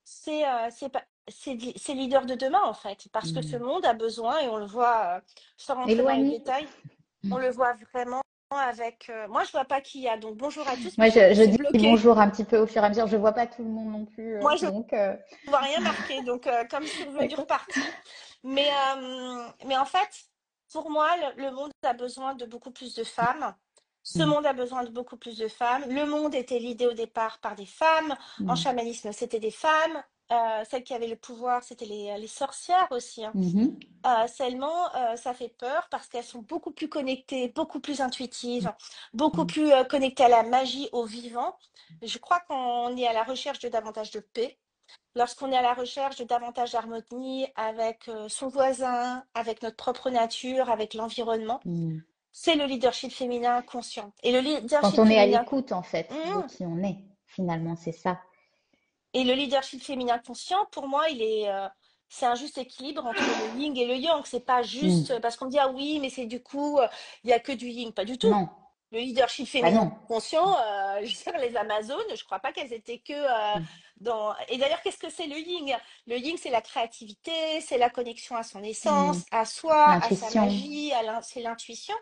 ces leaders de demain, en fait. Parce que ce Mm. monde a besoin, et on le voit, sans rentrer dans les Éloigné. détails, on le voit vraiment avec... moi, je vois pas qui y a. Donc, bonjour à tous, mais Moi, je je suis dis bloquée. bonjour un petit peu au fur et à mesure. Je vois pas tout le monde non plus, Moi, je donc. vois rien marqué. Donc, comme survenu D'accord. reparti. Mais en fait, pour moi, le monde a besoin de beaucoup plus de femmes. Ce Mm. monde a besoin de beaucoup plus de femmes. Le monde était l'idée au départ par des femmes. En Mm. chamanisme, c'était des femmes. Celles qui avaient le pouvoir, c'était les sorcières aussi, hein. Mhm. Seulement, ça fait peur parce qu'elles sont beaucoup plus connectées, beaucoup plus intuitives, beaucoup Mm. plus connectées à la magie, au vivant. Je crois qu'on est à la recherche de davantage de paix. Lorsqu'on est à la recherche de davantage d'harmonie avec son voisin, avec notre propre nature, avec l'environnement, Mm. c'est le leadership féminin conscient. Et le Quand leadership on est à féminin, l'écoute, en fait, de hmm, qui on est, finalement, c'est ça. et le leadership féminin conscient, pour moi, c'est un juste équilibre entre le yin et le yang. C'est pas Mm. juste parce qu'on me dit ah oui, mais c'est du coup il y a que du yin, pas du tout. Non, Le leadership bah féminin non. conscient, je veux dire, les Amazones, je crois pas qu'elles étaient que Mm. dans. Et d'ailleurs, qu'est-ce que c'est le yin? Le yin, c'est la créativité, c'est la connexion à son Mm. essence, à soi, à sa L'intuition. magie, c'est l'intuition.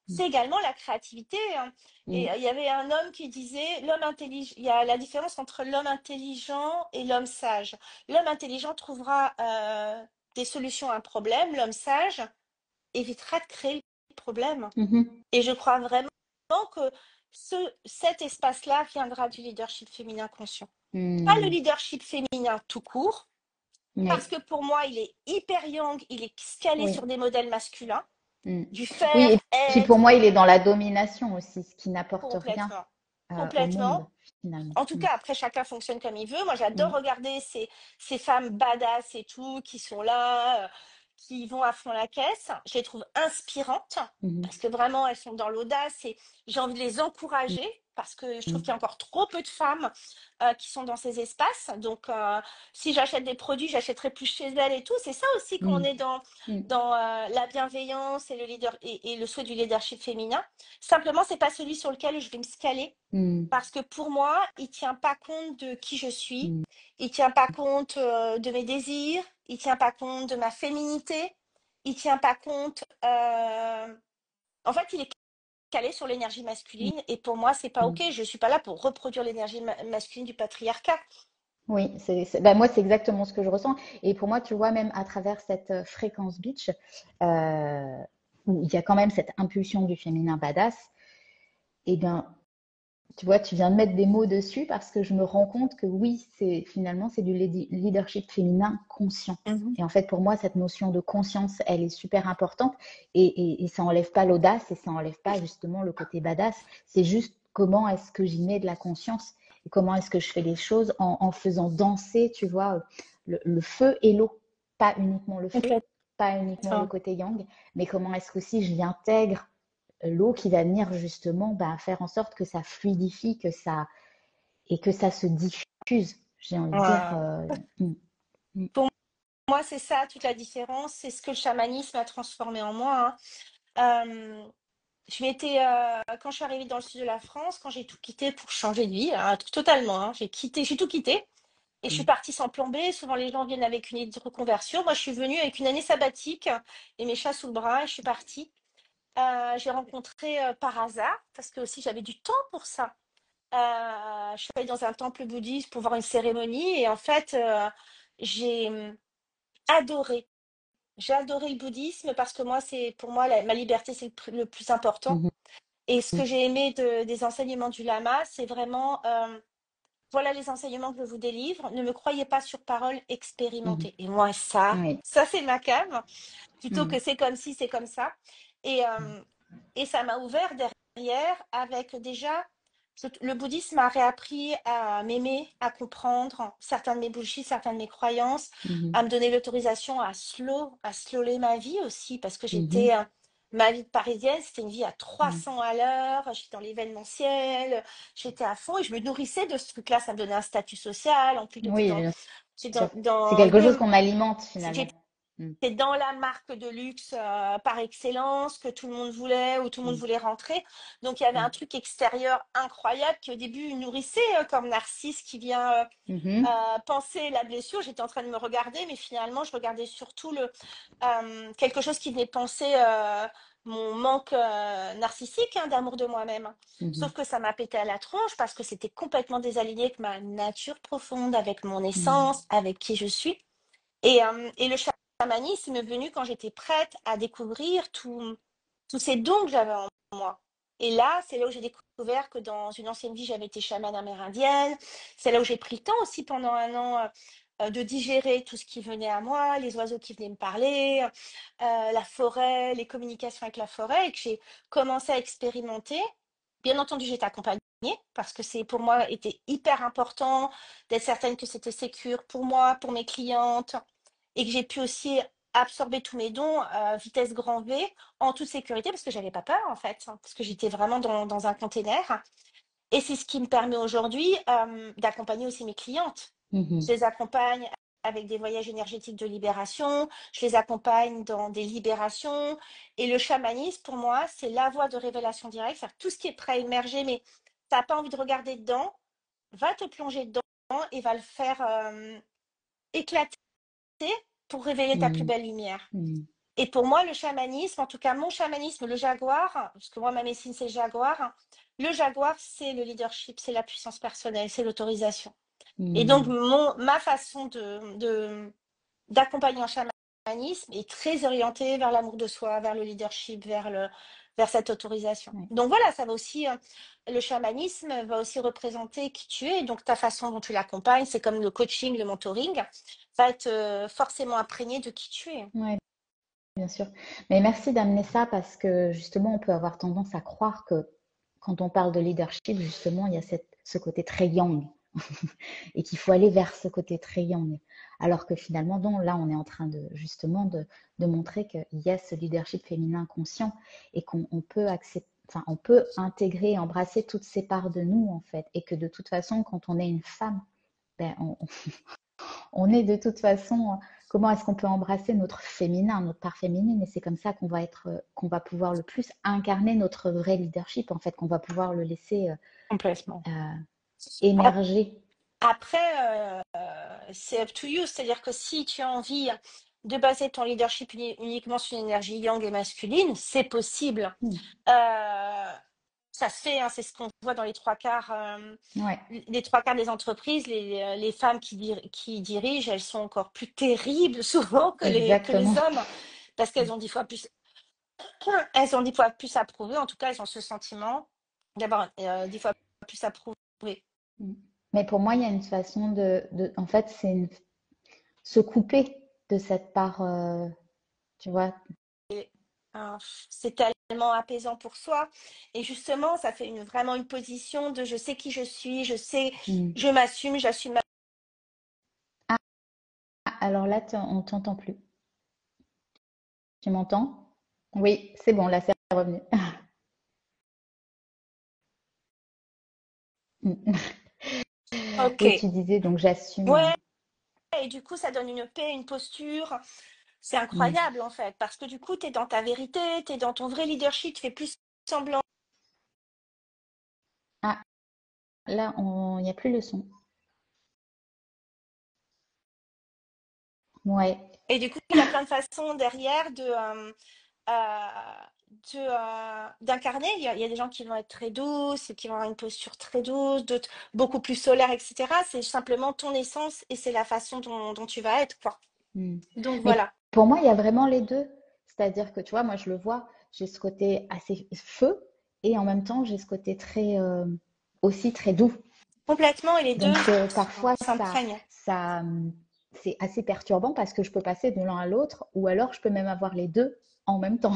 C'est également la créativité, hein. Et Mm. il y avait un homme qui disait, l'homme intelligent, il y a la différence entre l'homme intelligent et l'homme sage. L'homme intelligent trouvera des solutions à un problème, l'homme sage évitera de créer le problème. Mhm. Et je crois vraiment que cet espace-là viendra du leadership féminin conscient. Pas le Mm. leadership féminin tout court, parce Oui, que pour moi, il est hyper yang, il est calé oui. sur des modèles masculins, Mm. du Oui, faire, et puis pour être, moi, il est dans la domination aussi, ce qui n'apporte rien complètement. au monde, Complètement. finalement. En tout Mm. cas, après, chacun fonctionne comme il veut. Moi, j'adore Mm. regarder ces femmes badass et tout, qui sont là, qui vont à fond la caisse. Je les trouve inspirantes Mhm. parce que vraiment, elles sont dans l'audace et j'ai envie de les encourager parce que je trouve qu'il y a encore trop peu de femmes qui sont dans ces espaces. Donc, si j'achète des produits, j'achèterai plus chez elles et tout. C'est ça aussi quand on Mm. est dans, Mm. dans la bienveillance et et le souhait du leadership féminin. Simplement, c'est pas celui sur lequel je vais me scaler Mm. parce que pour moi, il tient pas compte de qui je suis, Mm. il tient pas compte de mes désirs, il tient pas compte de ma féminité, il tient pas compte. En fait, il est calé sur l'énergie masculine et pour moi, c'est pas Mm. ok. Je suis pas là pour reproduire l'énergie masculine du patriarcat. Oui, bah, moi, c'est exactement ce que je ressens. Et pour moi, tu vois, même à travers cette fréquence beach, euh, où il y a quand même cette impulsion du féminin badass, et bien, tu vois, tu viens de mettre des mots dessus parce que je me rends compte que oui, finalement, c'est du leadership féminin conscient. Mhm. Et en fait, pour moi, cette notion de conscience, elle est super importante et ça enlève pas l'audace et ça enlève pas justement le côté badass. C'est juste comment est-ce que j'y mets de la conscience et comment est-ce que je fais les choses en faisant danser, tu vois, le feu et l'eau. Pas uniquement le feu, Complètement. pas uniquement le côté yang, mais comment est-ce qu'aussi je l'intègre l'eau qui va venir justement faire en sorte que ça fluidifie, et que ça se diffuse, j'ai envie de dire. Ouais. Pour moi, c'est ça toute la différence. C'est ce que le chamanisme a transformé en moi, hein. Quand je suis arrivée dans le sud de la France, quand j'ai tout quitté pour changer de vie, hein, totalement, hein, j'ai tout quitté et je suis partie sans plomber. Souvent, les gens viennent avec une idée de reconversion. Moi, je suis venue avec une année sabbatique et mes chats sous le bras et je suis partie. J'ai rencontré par hasard, parce que aussi j'avais du temps pour ça. Je suis allée dans un temple bouddhiste pour voir une cérémonie et en fait, j'ai adoré. J'ai adoré le bouddhisme parce que moi, pour moi, ma liberté, c'est le plus important. Mhm. Et ce que j'ai aimé des enseignements du lama, c'est vraiment, voilà les enseignements que je vous délivre. Ne me croyez pas sur parole, Mhm. expérimentée. Et moi, ça, Oui. ça c'est ma came, plutôt que Mhm. c'est comme si, c'est comme ça. Et, et ça m'a ouvert derrière avec déjà, le bouddhisme m'a réappris à m'aimer, à comprendre certains de mes bullshit, certaines de mes croyances, Mhm. à me donner l'autorisation à slower ma vie aussi, parce que Mhm. ma vie de parisienne, c'était une vie à Mhm. 300 à l'heure, j'étais dans l'événementiel, j'étais à fond et je me nourrissais de ce truc-là, ça me donnait un statut social, en plus Oui, bien j'étais sûr. C'est dans quelque chose deux, qu'on alimente finalement. j'étais Mhm. c'est dans la marque de luxe par excellence que tout le monde voulait, où tout le monde Mhm. voulait rentrer. Donc il y avait un truc extérieur incroyable qui au début nourrissait comme Narcisse qui vient Mhm. penser la blessure. J'étais en train de me regarder, mais finalement je regardais surtout quelque chose qui venait penser mon manque narcissique d'amour de moi-même. Mhm. Sauf que ça m'a pété à la tronche parce que c'était complètement désaligné avec ma nature profonde, avec mon Mhm. essence, avec qui je suis. Et le chamanisme est venu quand j'étais prête à découvrir tous ces dons que j'avais en moi. Et là, c'est là où j'ai découvert que dans une ancienne vie, j'avais été chamane amérindienne. C'est là où j'ai pris le temps aussi pendant un an de digérer tout ce qui venait à moi, les oiseaux qui venaient me parler, la forêt, les communications avec la forêt, et que j'ai commencé à expérimenter. Bien entendu, j'étais accompagnée parce que c'est pour moi était hyper important d'être certaine que c'était sécure pour moi, pour mes clientes, et que j'ai pu aussi absorber tous mes dons à vitesse grand V en toute sécurité parce que j'avais pas peur en fait, parce que j'étais vraiment dans un container. Et c'est ce qui me permet aujourd'hui d'accompagner aussi mes clientes. Je Mhm. les accompagne avec des voyages énergétiques de libération, je les accompagne dans des libérations. Et le chamanisme, pour moi, c'est la voie de révélation directe, c'est-à-dire tout ce qui est prêt à émerger, mais tu n'as pas envie de regarder dedans, va te plonger dedans et va le faire éclater pour révéler ta plus Mhm. belle lumière. Mhm. Et pour moi, le chamanisme, en tout cas mon chamanisme, le jaguar, parce que moi, ma médecine, c'est le jaguar. Le jaguar, c'est le leadership, c'est la puissance personnelle, c'est l'autorisation. Et donc, Mhm. ma façon d'accompagner en chamanisme est très orientée vers l'amour de soi, vers le leadership, vers cette autorisation. Ouais. Donc voilà, ça va aussi, le chamanisme va aussi représenter qui tu es. Donc ta façon dont tu l'accompagnes, c'est comme le coaching, le mentoring, va être forcément imprégné de qui tu es. Ouais, bien sûr. Mais merci d'amener ça parce que justement, on peut avoir tendance à croire que quand on parle de leadership, justement, il y a ce côté très yang et qu'il faut aller vers ce côté très yang. Alors que finalement, donc, là, on est en train de justement de montrer qu'il y a ce leadership féminin conscient et qu'on peut accepter, enfin, on peut intégrer et embrasser toutes ces parts de nous, en fait. Et que de toute façon, quand on est une femme, ben, on est de toute façon, comment est-ce qu'on peut embrasser notre féminin, notre part féminine, et c'est comme ça qu'on va pouvoir le plus incarner notre vrai leadership, en fait, qu'on va pouvoir le laisser Complètement. euh, Ap- émerger. Après, c'est up to you, c'est-à-dire que si tu as envie de baser ton leadership uniquement sur une énergie yang et masculine, c'est possible. Hmm. Euh, Ça se fait, hein, c'est ce qu'on voit dans Ouais, les trois quarts des entreprises. Les femmes qui dirigent, elles sont encore plus terribles souvent que les exactement. hommes, parce qu'elles ont 10 fois plus, elles ont 10 fois plus à prouver. En tout cas, elles ont ce sentiment d'avoir 10 fois plus à prouver. Hmm. Mais pour moi, il y a une façon en fait, se couper de cette part, tu vois. Et, euh, c'est tellement apaisant pour soi. Et justement, ça fait vraiment une position de je sais qui je suis, Hmm. je m'assume, j'assume. Ah, alors là, on t'entend plus. Tu m'entends? Oui, c'est bon, là, c'est revenu. Ok. Oui, tu disais, donc j'assume. Ouais, et du coup, ça donne une paix, une posture. C'est Hmm. incroyable en fait, parce que du coup, tu es dans ta vérité, tu es dans ton vrai leadership, tu fais plus semblant. Ah, là, il n'y a plus le son. Ouais. Et du coup, il y a plein de façons derrière euh, d'incarner. Il y a des gens qui vont être très douces, et qui vont avoir une posture très douce, d'autres beaucoup plus solaire, etc. C'est simplement ton essence et c'est la façon dont tu vas être, quoi. Mm. Donc Mais voilà. pour moi, il y a vraiment les deux. C'est-à-dire que, tu vois, moi, je le vois, j'ai ce côté assez feu et en même temps, j'ai ce côté très, aussi très doux. Complètement, et les deux Donc, parfois, s'imprègnent. c'est assez perturbant parce que je peux passer de l'un à l'autre ou alors je peux même avoir les deux en même temps.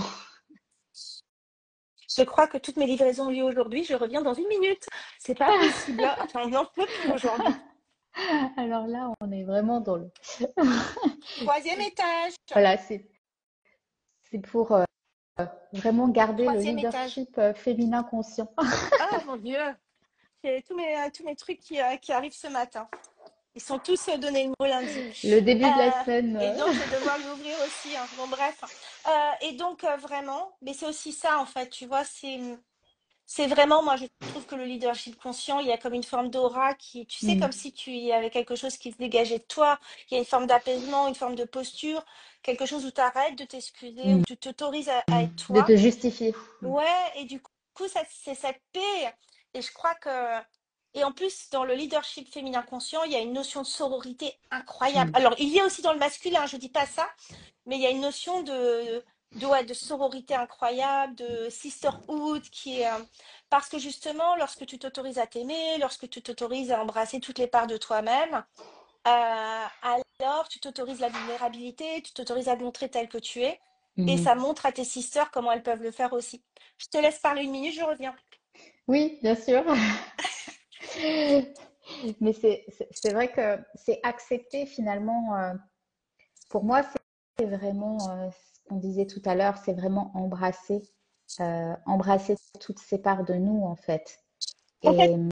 Je crois que toutes mes livraisons ont lieu aujourd'hui. Je reviens dans une minute. C'est pas possible. Enfin, on n'en peut plus aujourd'hui. Alors là, on est vraiment dans le... Troisième étage. Voilà, c'est pour vraiment garder le Troisième étage. leadership féminin conscient. Ah mon Dieu. C'est tous mes trucs qui arrivent ce matin. Ils sont tous donnés le mot lundi. Le début de la Euh, semaine. et donc, je vais devoir l'ouvrir aussi, hein. Bon, bref. Et donc, vraiment, mais c'est aussi ça, en fait, tu vois, c'est vraiment, moi, je trouve que le leadership conscient, il y a comme une forme d'aura qui, tu sais, Mm, comme si tu y avais quelque chose qui se dégageait de toi. Il y a une forme d'apaisement, une forme de posture, quelque chose où tu arrêtes de t'excuser, où mm, tu t'autorises à être de toi. te justifier. Mm, Ouais, et du coup, c'est cette paix. Et je crois que. Et en plus, dans le leadership féminin conscient, il y a une notion de sororité incroyable. mm, Alors, il y a aussi dans le masculin, je dis pas ça, mais il y a une notion ouais, de sororité incroyable, de sisterhood qui est. Parce que justement, lorsque tu t'autorises à t'aimer, lorsque tu t'autorises à embrasser toutes les parts de toi-même, alors tu t'autorises la vulnérabilité, tu t'autorises à te montrer tel que tu es, et mhm. ça montre à tes sisters comment elles peuvent le faire aussi. Je te laisse parler une minute, je reviens. Oui, bien sûr. Mais c'est vrai que c'est accepter finalement, pour moi, c'est vraiment ce qu'on disait tout à l'heure, c'est vraiment embrasser toutes ces parts de nous en fait. Et, Complètement.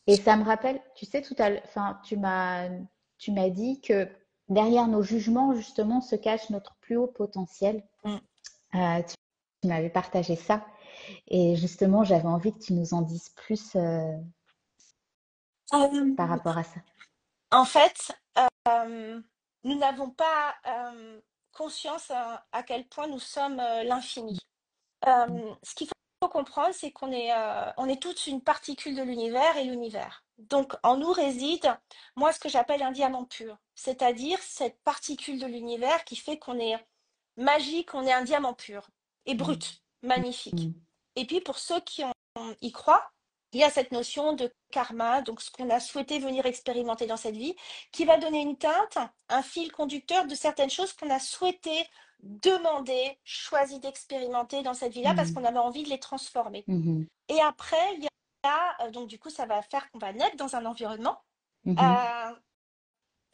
et ça me rappelle, tu sais, tout à l'heure, enfin, tu m'as dit que derrière nos jugements, justement, se cache notre plus haut potentiel. Mm. Tu m'avais partagé ça. Et justement, j'avais envie que tu nous en dises plus par Euh, rapport à ça. En fait, nous n'avons pas conscience à quel point nous sommes l'infini. Ce qu'il faut comprendre, c'est on est toutes une particule de l'univers et l'univers. Donc, en nous réside, moi, ce que j'appelle un diamant pur, c'est-à-dire cette particule de l'univers qui fait qu'on est magique, on est un diamant pur et Mm, brut, magnifique. mm, Et puis, pour ceux qui y croient, il y a cette notion de karma, donc ce qu'on a souhaité venir expérimenter dans cette vie, qui va donner une teinte, un fil conducteur de certaines choses qu'on a souhaité demander, choisi d'expérimenter dans cette vie-là parce mm, qu'on avait envie de les transformer. mhm, Et après, il y a, donc du coup, ça va faire qu'on va naître dans un environnement mhm, euh,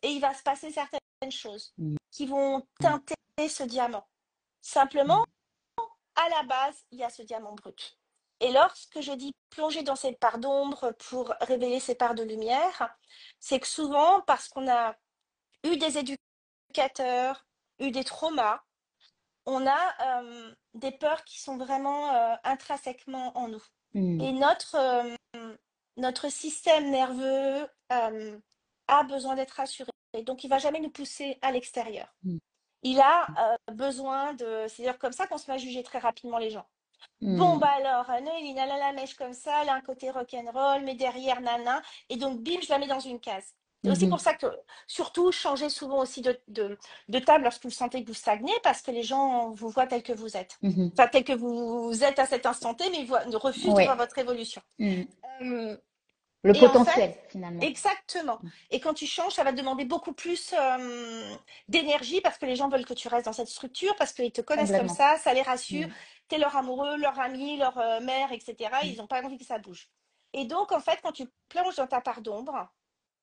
et il va se passer certaines choses mm, qui vont mm, teinter ce diamant. Simplement, à la base, il y a ce diamant brut. Et lorsque je dis plonger dans cette part d'ombre pour révéler ces parts de lumière, c'est que souvent, parce qu'on a eu des éducateurs, eu des traumas, on a des peurs qui sont vraiment intrinsèquement en nous. mm, Et notre système nerveux a besoin d'être rassuré. Donc, il ne va jamais nous pousser à l'extérieur. mm, Il a besoin de... C'est-à-dire comme ça qu'on se met à juger très rapidement les gens. Bon, mm. bah alors, Noéline, elle a la mèche comme ça, elle a un côté rock'n'roll, mais derrière, nana. Et donc, bim, je la mets dans une case. C'est aussi Mhm, pour ça que, surtout, changez souvent aussi de table lorsque vous sentez que vous stagnez, parce que les gens vous voient tel que vous êtes. mhm. Enfin, tel que vous êtes à cet instant T, mais ils refusent de voir Ouais. votre évolution. Mm. Euh, Le et en fait, potentiel, finalement. exactement. Et quand tu changes, ça va te demander beaucoup plus d'énergie parce que les gens veulent que tu restes dans cette structure, parce qu'ils te connaissent comme Complètement. ça les rassure. Mm, Tu es leur amoureux, leur ami, leur mère, etc. mm, Ils n'ont pas envie que ça bouge. Et donc, en fait, quand tu plonges dans ta part d'ombre,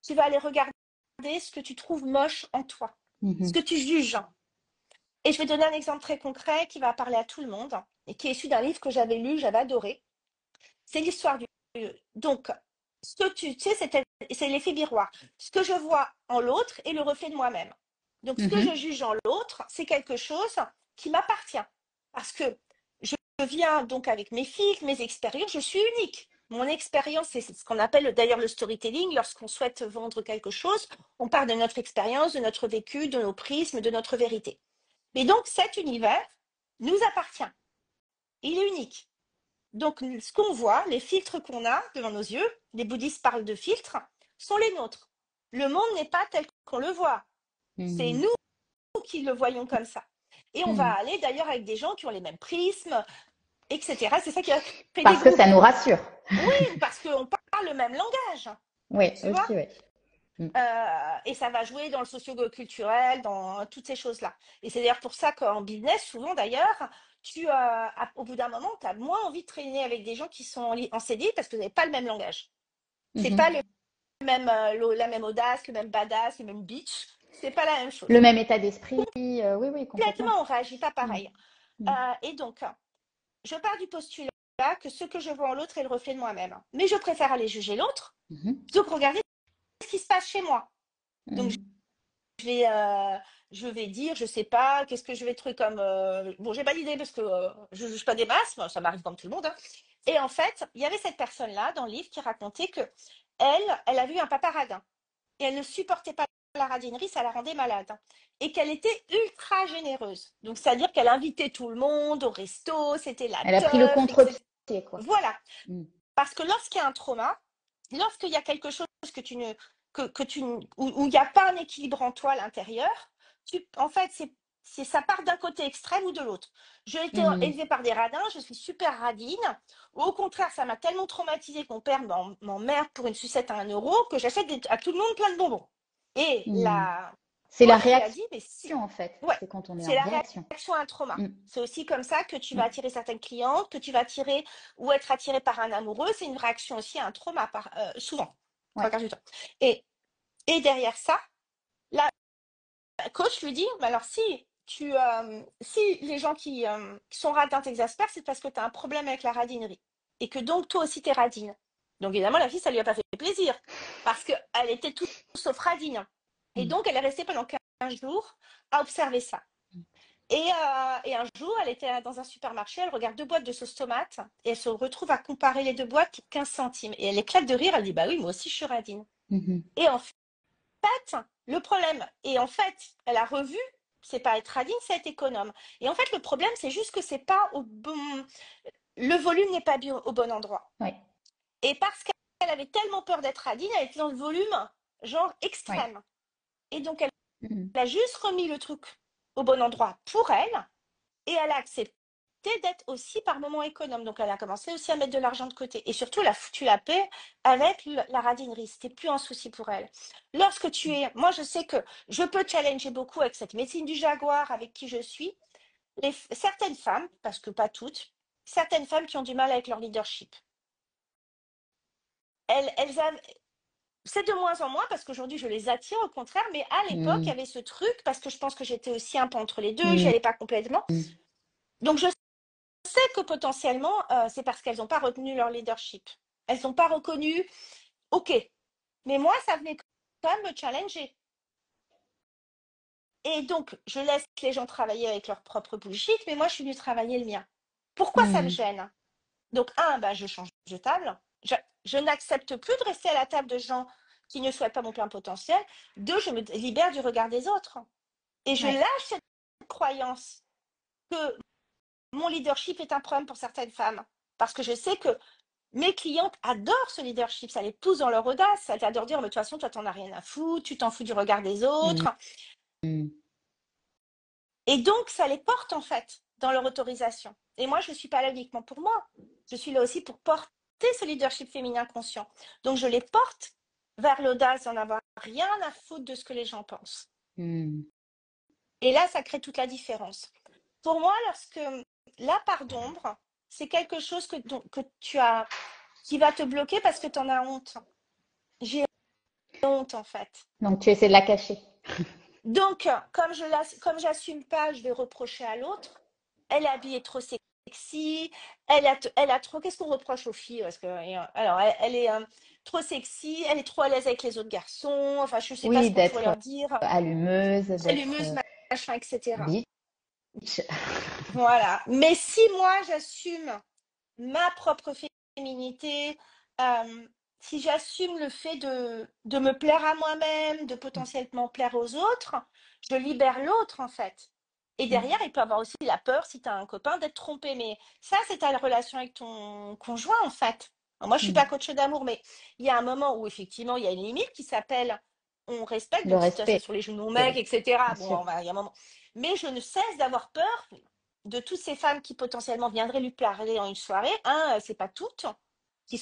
tu vas aller regarder ce que tu trouves moche en toi, ce mhm, que tu juges. Et je vais donner un exemple très concret qui va parler à tout le monde et qui est issu d'un livre que j'avais lu, j'avais adoré. C'est l'histoire du. Donc, ce que tu sais, c'est l'effet miroir. Ce que je vois en l'autre est le reflet de moi-même. Donc, ce que je mhm, juge en l'autre, c'est quelque chose qui m'appartient. Parce que je viens donc avec mes fils, mes expériences, je suis unique. Mon expérience, c'est ce qu'on appelle d'ailleurs le storytelling. Lorsqu'on souhaite vendre quelque chose, on part de notre expérience, de notre vécu, de nos prismes, de notre vérité. Mais donc, cet univers nous appartient. il est unique. Donc, ce qu'on voit, les filtres qu'on a devant nos yeux, les bouddhistes parlent de filtres, sont les nôtres. Le monde n'est pas tel qu'on le voit. C'est Mhm. nous qui le voyons comme ça. Et on va Mhm. aller d'ailleurs avec des gens qui ont les mêmes prismes, etc. C'est ça qui va créer des Parce que ça groupes. nous rassure. Oui, parce qu'on parle le même langage, Oui, tu vois. aussi, oui. Mm. Et ça va jouer dans le socio-culturel, dans toutes ces choses-là. Et c'est d'ailleurs pour ça qu'en business, souvent d'ailleurs, au bout d'un moment, tu as moins envie de traîner avec des gens qui sont en CDI parce que vous n'avez pas le même langage. C'est pas Mhm. la même audace, le même badass, le même bitch. C'est pas la même Le chose. même état d'esprit, oui, oui, complètement. Complètement, on réagit pas Mm. pareil. Mm. Et donc, je pars du postulat que ce que je vois en l'autre est le reflet de moi-même. Mais je préfère aller juger l'autre Mhm. plutôt que regarder ce qui se passe chez moi. Donc, Mm. je vais, je vais dire, je sais pas, qu'est-ce que je vais trouver comme. Bon, j'ai pas d'idée parce que je juge pas des masses, moi, ça m'arrive comme tout le monde, hein. Et en fait, il y avait cette personne-là dans le livre qui racontait que elle a vu un papa radin et elle ne supportait pas la radinerie, ça la rendait malade, hein. Et qu'elle était ultra généreuse. Donc, c'est-à-dire qu'elle invitait tout le monde au resto, c'était la Elle a pris le teuf, etc. contre-pied, quoi. Voilà. Mm. Parce que lorsqu'il y a un trauma, lorsqu'il y a quelque chose que tu ne, que tu, où il n'y a pas un équilibre en toi à l'intérieur, en fait, ça part d'un côté extrême ou de l'autre. J'ai été Mm. élevée par des radins, je suis super radine. Ou au contraire, ça m'a tellement traumatisée que mon père m'emmerde pour une sucette à 1 euro que j'achète à tout le monde plein de bonbons. Et Mm. la C'est la coach lui a réaction, dit, mais si, en fait. ouais, C'est quand on est c'est en la réaction. réaction à un trauma. Mm. C'est aussi comme ça que tu vas Mm. attirer certaines clientes, que tu vas attirer ou être attiré par un amoureux. C'est une réaction aussi à un trauma, souvent, trois Ouais. quarts du temps. Et, et derrière ça, la coach lui dit, mais alors si les gens qui sont radins t'exaspèrent, c'est parce que tu as un problème avec la radinerie. Et que donc toi aussi t'es radine. Donc évidemment, la fille, ça lui a pas fait plaisir. Parce qu'elle était tout sauf radine. Et Mm. donc, elle est restée pendant 15 jours à observer ça. Et un jour, elle était dans un supermarché, elle regarde 2 boîtes de sauce tomate et elle se retrouve à comparer les 2 boîtes pour 15 centimes. Et elle éclate de rire, elle dit, bah oui, moi aussi je suis radine. Mhm. Et en fait, le problème, et en fait, elle a revu, c'est pas être radine, c'est être économe. Et en fait, le problème, c'est juste que c'est pas le volume n'est pas au bon endroit. Ouais. Et parce qu'elle avait tellement peur d'être radine, elle était dans le volume, genre Ouais. extrême. Et donc, elle Mm. a juste remis le truc au bon endroit pour elle. Et elle a accepté d'être aussi par moments économe. Donc, elle a commencé aussi à mettre de l'argent de côté. Et surtout, elle a foutu la paix avec la radinerie. C'était plus un souci pour elle. Lorsque tu es. Moi, je sais que je peux challenger beaucoup avec cette médecine du jaguar avec qui je suis. Certaines femmes, parce que pas toutes, certaines femmes qui ont du mal avec leur leadership. Elles c'est de moins en moins parce qu'aujourd'hui je les attire au contraire, mais à l'époque il y Mm. avait ce truc parce que je pense que j'étais aussi un peu entre les deux, j'y Mm. allais pas complètement. Donc je sais que potentiellement, c'est parce qu'elles n'ont pas retenu leur leadership. Elles n'ont pas reconnu, ok, mais moi, ça venait quand même me challenger. Et donc, je laisse les gens travailler avec leur propre bullshit, mais moi, je suis venue travailler le mien. Pourquoi ça me Mm. gêne? Donc, bah, je change de table. Je n'accepte plus de rester à la table de gens qui ne souhaitent pas mon plein potentiel. Deux, je me libère du regard des autres. Et je Ouais. lâche cette croyance que mon leadership est un problème pour certaines femmes. Parce que je sais que mes clientes adorent ce leadership, ça les pousse dans leur audace, ça adore dire, mais de toute façon, toi, t'en as rien à foutre, tu t'en fous du regard des Mm. autres. Mm. Et donc, ça les porte, en fait, dans leur autorisation. Et moi, je ne suis pas là uniquement pour moi. Je suis là aussi pour porter ce leadership féminin conscient. Donc, je les porte vers l'audace d'en avoir rien à foutre de ce que les gens pensent. Mm. Et là, ça crée toute la différence. Pour moi, lorsque la part d'ombre, c'est quelque chose que tu as, qui va te bloquer parce que tu en as honte. J'ai honte, en fait. Donc tu essaies de la cacher. Donc, comme j'assume pas, je vais reprocher à l'autre. Elle est habillée trop sexy. Elle a trop. Qu'est-ce qu'on reproche aux filles? Parce que, alors, elle est trop sexy. Elle est trop à l'aise avec les autres garçons. Enfin, je sais pas Oui, ce qu'on pourrait d'être leur dire. allumeuse, d'être Allumeuse, machin, etc. bitch. Voilà. Mais si moi, j'assume ma propre féminité, si j'assume le fait de me plaire à moi-même, de potentiellement plaire aux autres, je libère l'autre en fait. Et derrière, il peut avoir aussi la peur, si tu as un copain, d'être trompé. Mais ça, c'est ta relation avec ton conjoint, en fait. Alors, moi, je suis pas coach d'amour, mais il y a un moment où, effectivement, il y a une limite qui s'appelle on respecte. Le Donc, si tu as respect, sur les genoux, mec, bien etc., bon, sûr. il y a un moment. Mais je ne cesse d'avoir peur de toutes ces femmes qui potentiellement viendraient lui parler dans une soirée. C'est pas toutes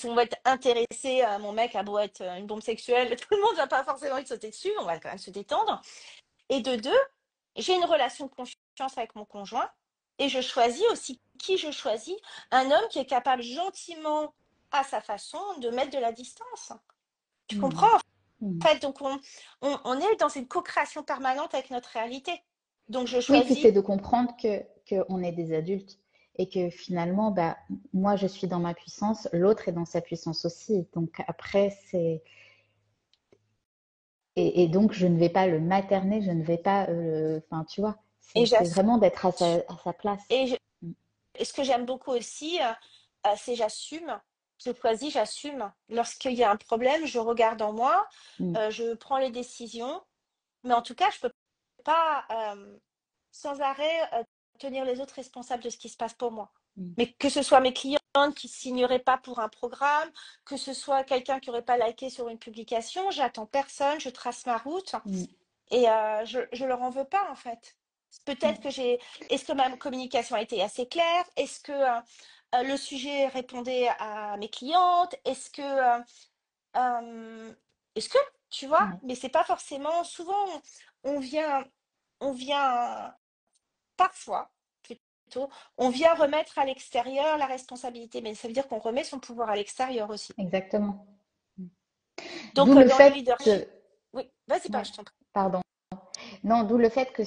vont être intéressées à mon mec, à beau être une bombe sexuelle. Tout le monde va pas forcément lui sauter dessus. On va quand même se détendre. Et de deux, j'ai une relation de confiance avec mon conjoint et je choisis aussi qui je choisis. Un homme qui est capable gentiment, à sa façon, de mettre de la distance. Tu comprends? Mm. En Mm. fait, donc on est dans une co-création permanente avec notre réalité. Donc je Oui, puis choisis. c'est de comprendre que on est des adultes et que finalement, bah, moi, je suis dans ma puissance, l'autre est dans sa puissance aussi. Donc après, c'est et donc je ne vais pas le materner, je ne vais pas, enfin, tu vois, Et, c'est vraiment d'être à sa place. et, je- Mm. et ce que j'aime beaucoup aussi, c'est j'assume. Je choisis, j'assume. Lorsqu'il y a un problème, je regarde en moi, Mm. je prends les décisions. Mais en tout cas, je peux pas sans arrêt tenir les autres responsables de ce qui se passe pour moi. Mm. Mais que ce soit mes clientes qui ne signeraient pas pour un programme, que ce soit quelqu'un qui n'aurait pas liké sur une publication, j'attends personne, je trace ma route Mm. et je leur en veux pas en fait. Peut-être que est-ce que ma communication a été assez claire? Est-ce que le sujet répondait à mes clientes? Euh, est-ce que, tu vois, Ouais, mais c'est pas forcément, souvent, on vient, on vient, parfois, plutôt, on vient remettre à l'extérieur la responsabilité, mais ça veut dire qu'on remet son pouvoir à l'extérieur aussi. exactement. Mm. D'où Donc, le dans le fait leadership, que, oui, vas-y, pas, ouais, je t'en prie. pardon. Non, d'où le fait que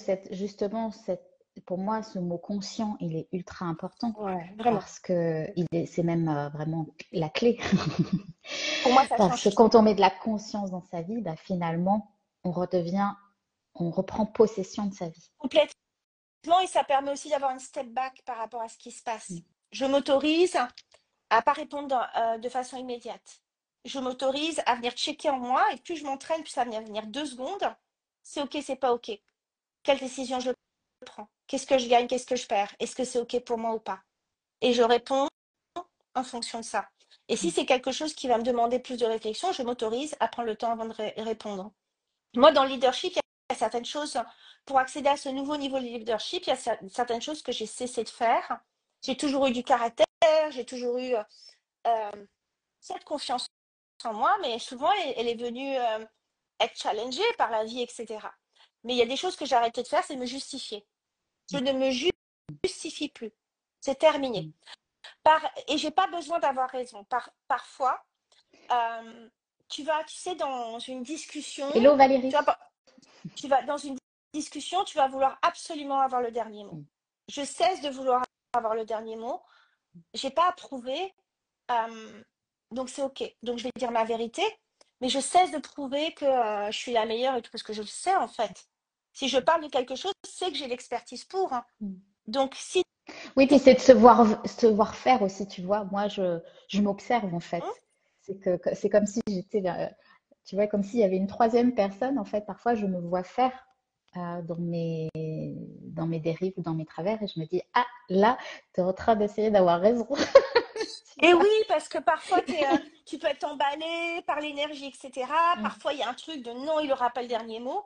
pour moi, ce mot conscient, il est ultra important Ouais, vraiment. parce que c'est même vraiment la clé. Pour moi, ça Parce que change tout. quand on met de la conscience dans sa vie, bah, finalement, on reprend possession de sa vie. Complètement, et ça permet aussi d'avoir une step back par rapport à ce qui se Mm. passe. Je m'autorise à pas répondre de façon immédiate. Je m'autorise à venir checker en moi et plus je m'entraîne, plus ça va venir 2 secondes. C'est ok, c'est pas ok. Quelle décision je prends? Qu'est-ce que je gagne? Qu'est-ce que je perds? Est-ce que c'est ok pour moi ou pas? Et je réponds en fonction de ça. Et si Mm. c'est quelque chose qui va me demander plus de réflexion, je m'autorise à prendre le temps avant de répondre. Moi, dans le leadership, il y a certaines choses, pour accéder à ce nouveau niveau de leadership, il y a certaines choses que j'ai cessé de faire. J'ai toujours eu du caractère, j'ai toujours eu cette confiance en moi, mais souvent, elle est venue être challengée par la vie, etc. Mais il y a des choses que j'ai arrêté de faire, c'est me justifier. Je ne me justifie plus. C'est terminé. Mm. Et j'ai pas besoin d'avoir raison. Parfois, euh, tu sais, dans une discussion, Hello Valérie. tu vas, tu vas dans une discussion, tu vas vouloir absolument avoir le dernier mot. Mm. Je cesse de vouloir avoir le dernier mot. J'ai pas à prouver. euh, donc c'est ok. Donc je vais dire ma vérité, mais je cesse de prouver que je suis la meilleure et tout parce que je le sais en fait. Si je parle de quelque chose, c'est que j'ai l'expertise pour, hein. Mm. Donc si Oui, puis c'est de se voir faire aussi, tu vois. Moi, je m'observe en fait. Hum, C'est comme si j'étais, tu vois, comme s'il y avait une troisième personne. En fait, parfois, je me vois faire dans mes dérives ou dans mes travers et je me dis, ah, là, tu es en train d'essayer d'avoir raison. Tu et vois. oui, parce que parfois tu peux être emballé par l'énergie, etc. Mm. Parfois il y a un truc de non, il aura pas le dernier mot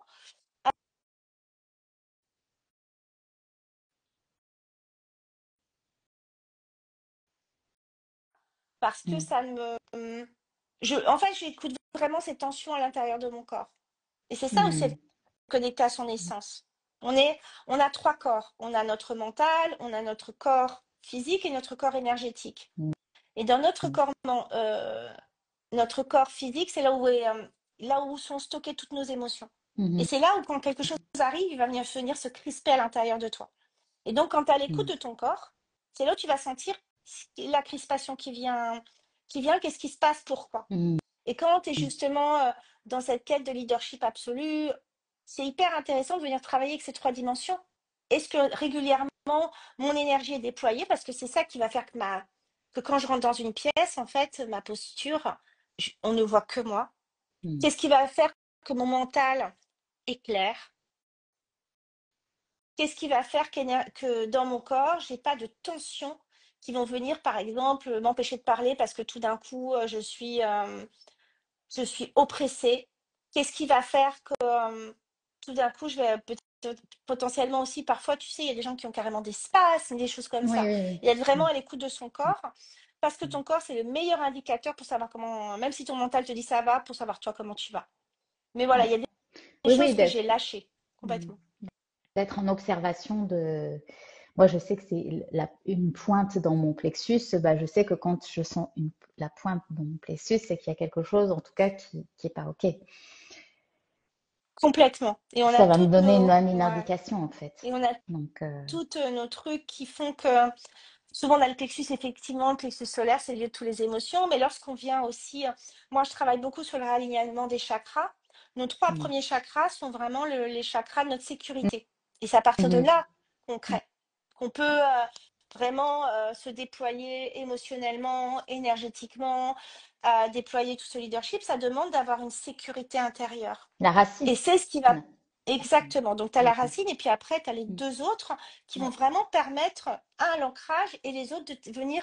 parce que Mm. ça me en fait, j'écoute vraiment ces tensions à l'intérieur de mon corps. Et c'est ça aussi Mm. être connecté à son essence. On a 3 corps. On a notre mental, on a notre corps physique et notre corps énergétique. Mm. Et dans notre corps physique, c'est là où sont stockées toutes nos émotions. Et Mhm. c'est là où quand quelque chose arrive, il va venir se crisper à l'intérieur de toi. Et donc, quand tu es à l'écoute Mm. de ton corps, c'est là où tu vas sentir la crispation qu'est-ce qui se passe, pourquoi. Mm. Et quand tu es justement dans cette quête de leadership absolu, c'est hyper intéressant de venir travailler avec ces 3 dimensions. Est-ce que régulièrement, mon énergie est déployée? Parce que c'est ça qui va faire que quand je rentre dans une pièce, en fait, ma posture, on ne voit que moi. Mm. C'est ce qui va faire que mon mental est clair, qu'est-ce qui va faire que dans mon corps, j'ai pas de tensions qui vont venir, par exemple, m'empêcher de parler parce que tout d'un coup, je suis oppressée. Qu'est-ce qui va faire que tout d'un coup, je vais peut-être potentiellement aussi, parfois, tu sais, il y a des gens qui ont carrément des spasmes, des choses comme Oui, ça. oui, Et être vraiment oui. à l'écoute de son corps, parce que Mm. ton corps, c'est le meilleur indicateur pour savoir comment, même si ton mental te dit ça va, pour savoir toi comment tu vas. Mais voilà, Ouais. il y a des Oui, choses oui, que j'ai d'être lâchées mm. complètement. D'être en observation de. Moi, je sais que c'est une pointe dans mon plexus. Bah, je sais que quand je sens la pointe dans mon plexus, c'est qu'il y a quelque chose, en tout cas, qui est pas OK. Complètement. Et on a Ça va me toutes donner nos, une ouais. indication, en fait. Et on a Donc, toutes nos trucs qui font que souvent on a le plexus, effectivement, le plexus solaire, c'est le lieu de toutes les émotions. Mais lorsqu'on vient aussi, moi je travaille beaucoup sur le réalignement des chakras. Nos trois mm. premiers chakras sont vraiment les chakras de notre sécurité. Et c'est à partir de Mhm. là qu'on crée, qu'on peut vraiment se déployer émotionnellement, énergétiquement, déployer tout ce leadership. Ça demande d'avoir une sécurité intérieure. La racine. Et c'est ce qui va exactement. Donc, tu as la Mhm. racine et puis après, tu as les Mm. deux autres qui vont Ouais. vraiment permettre, un, l'ancrage et les autres de venir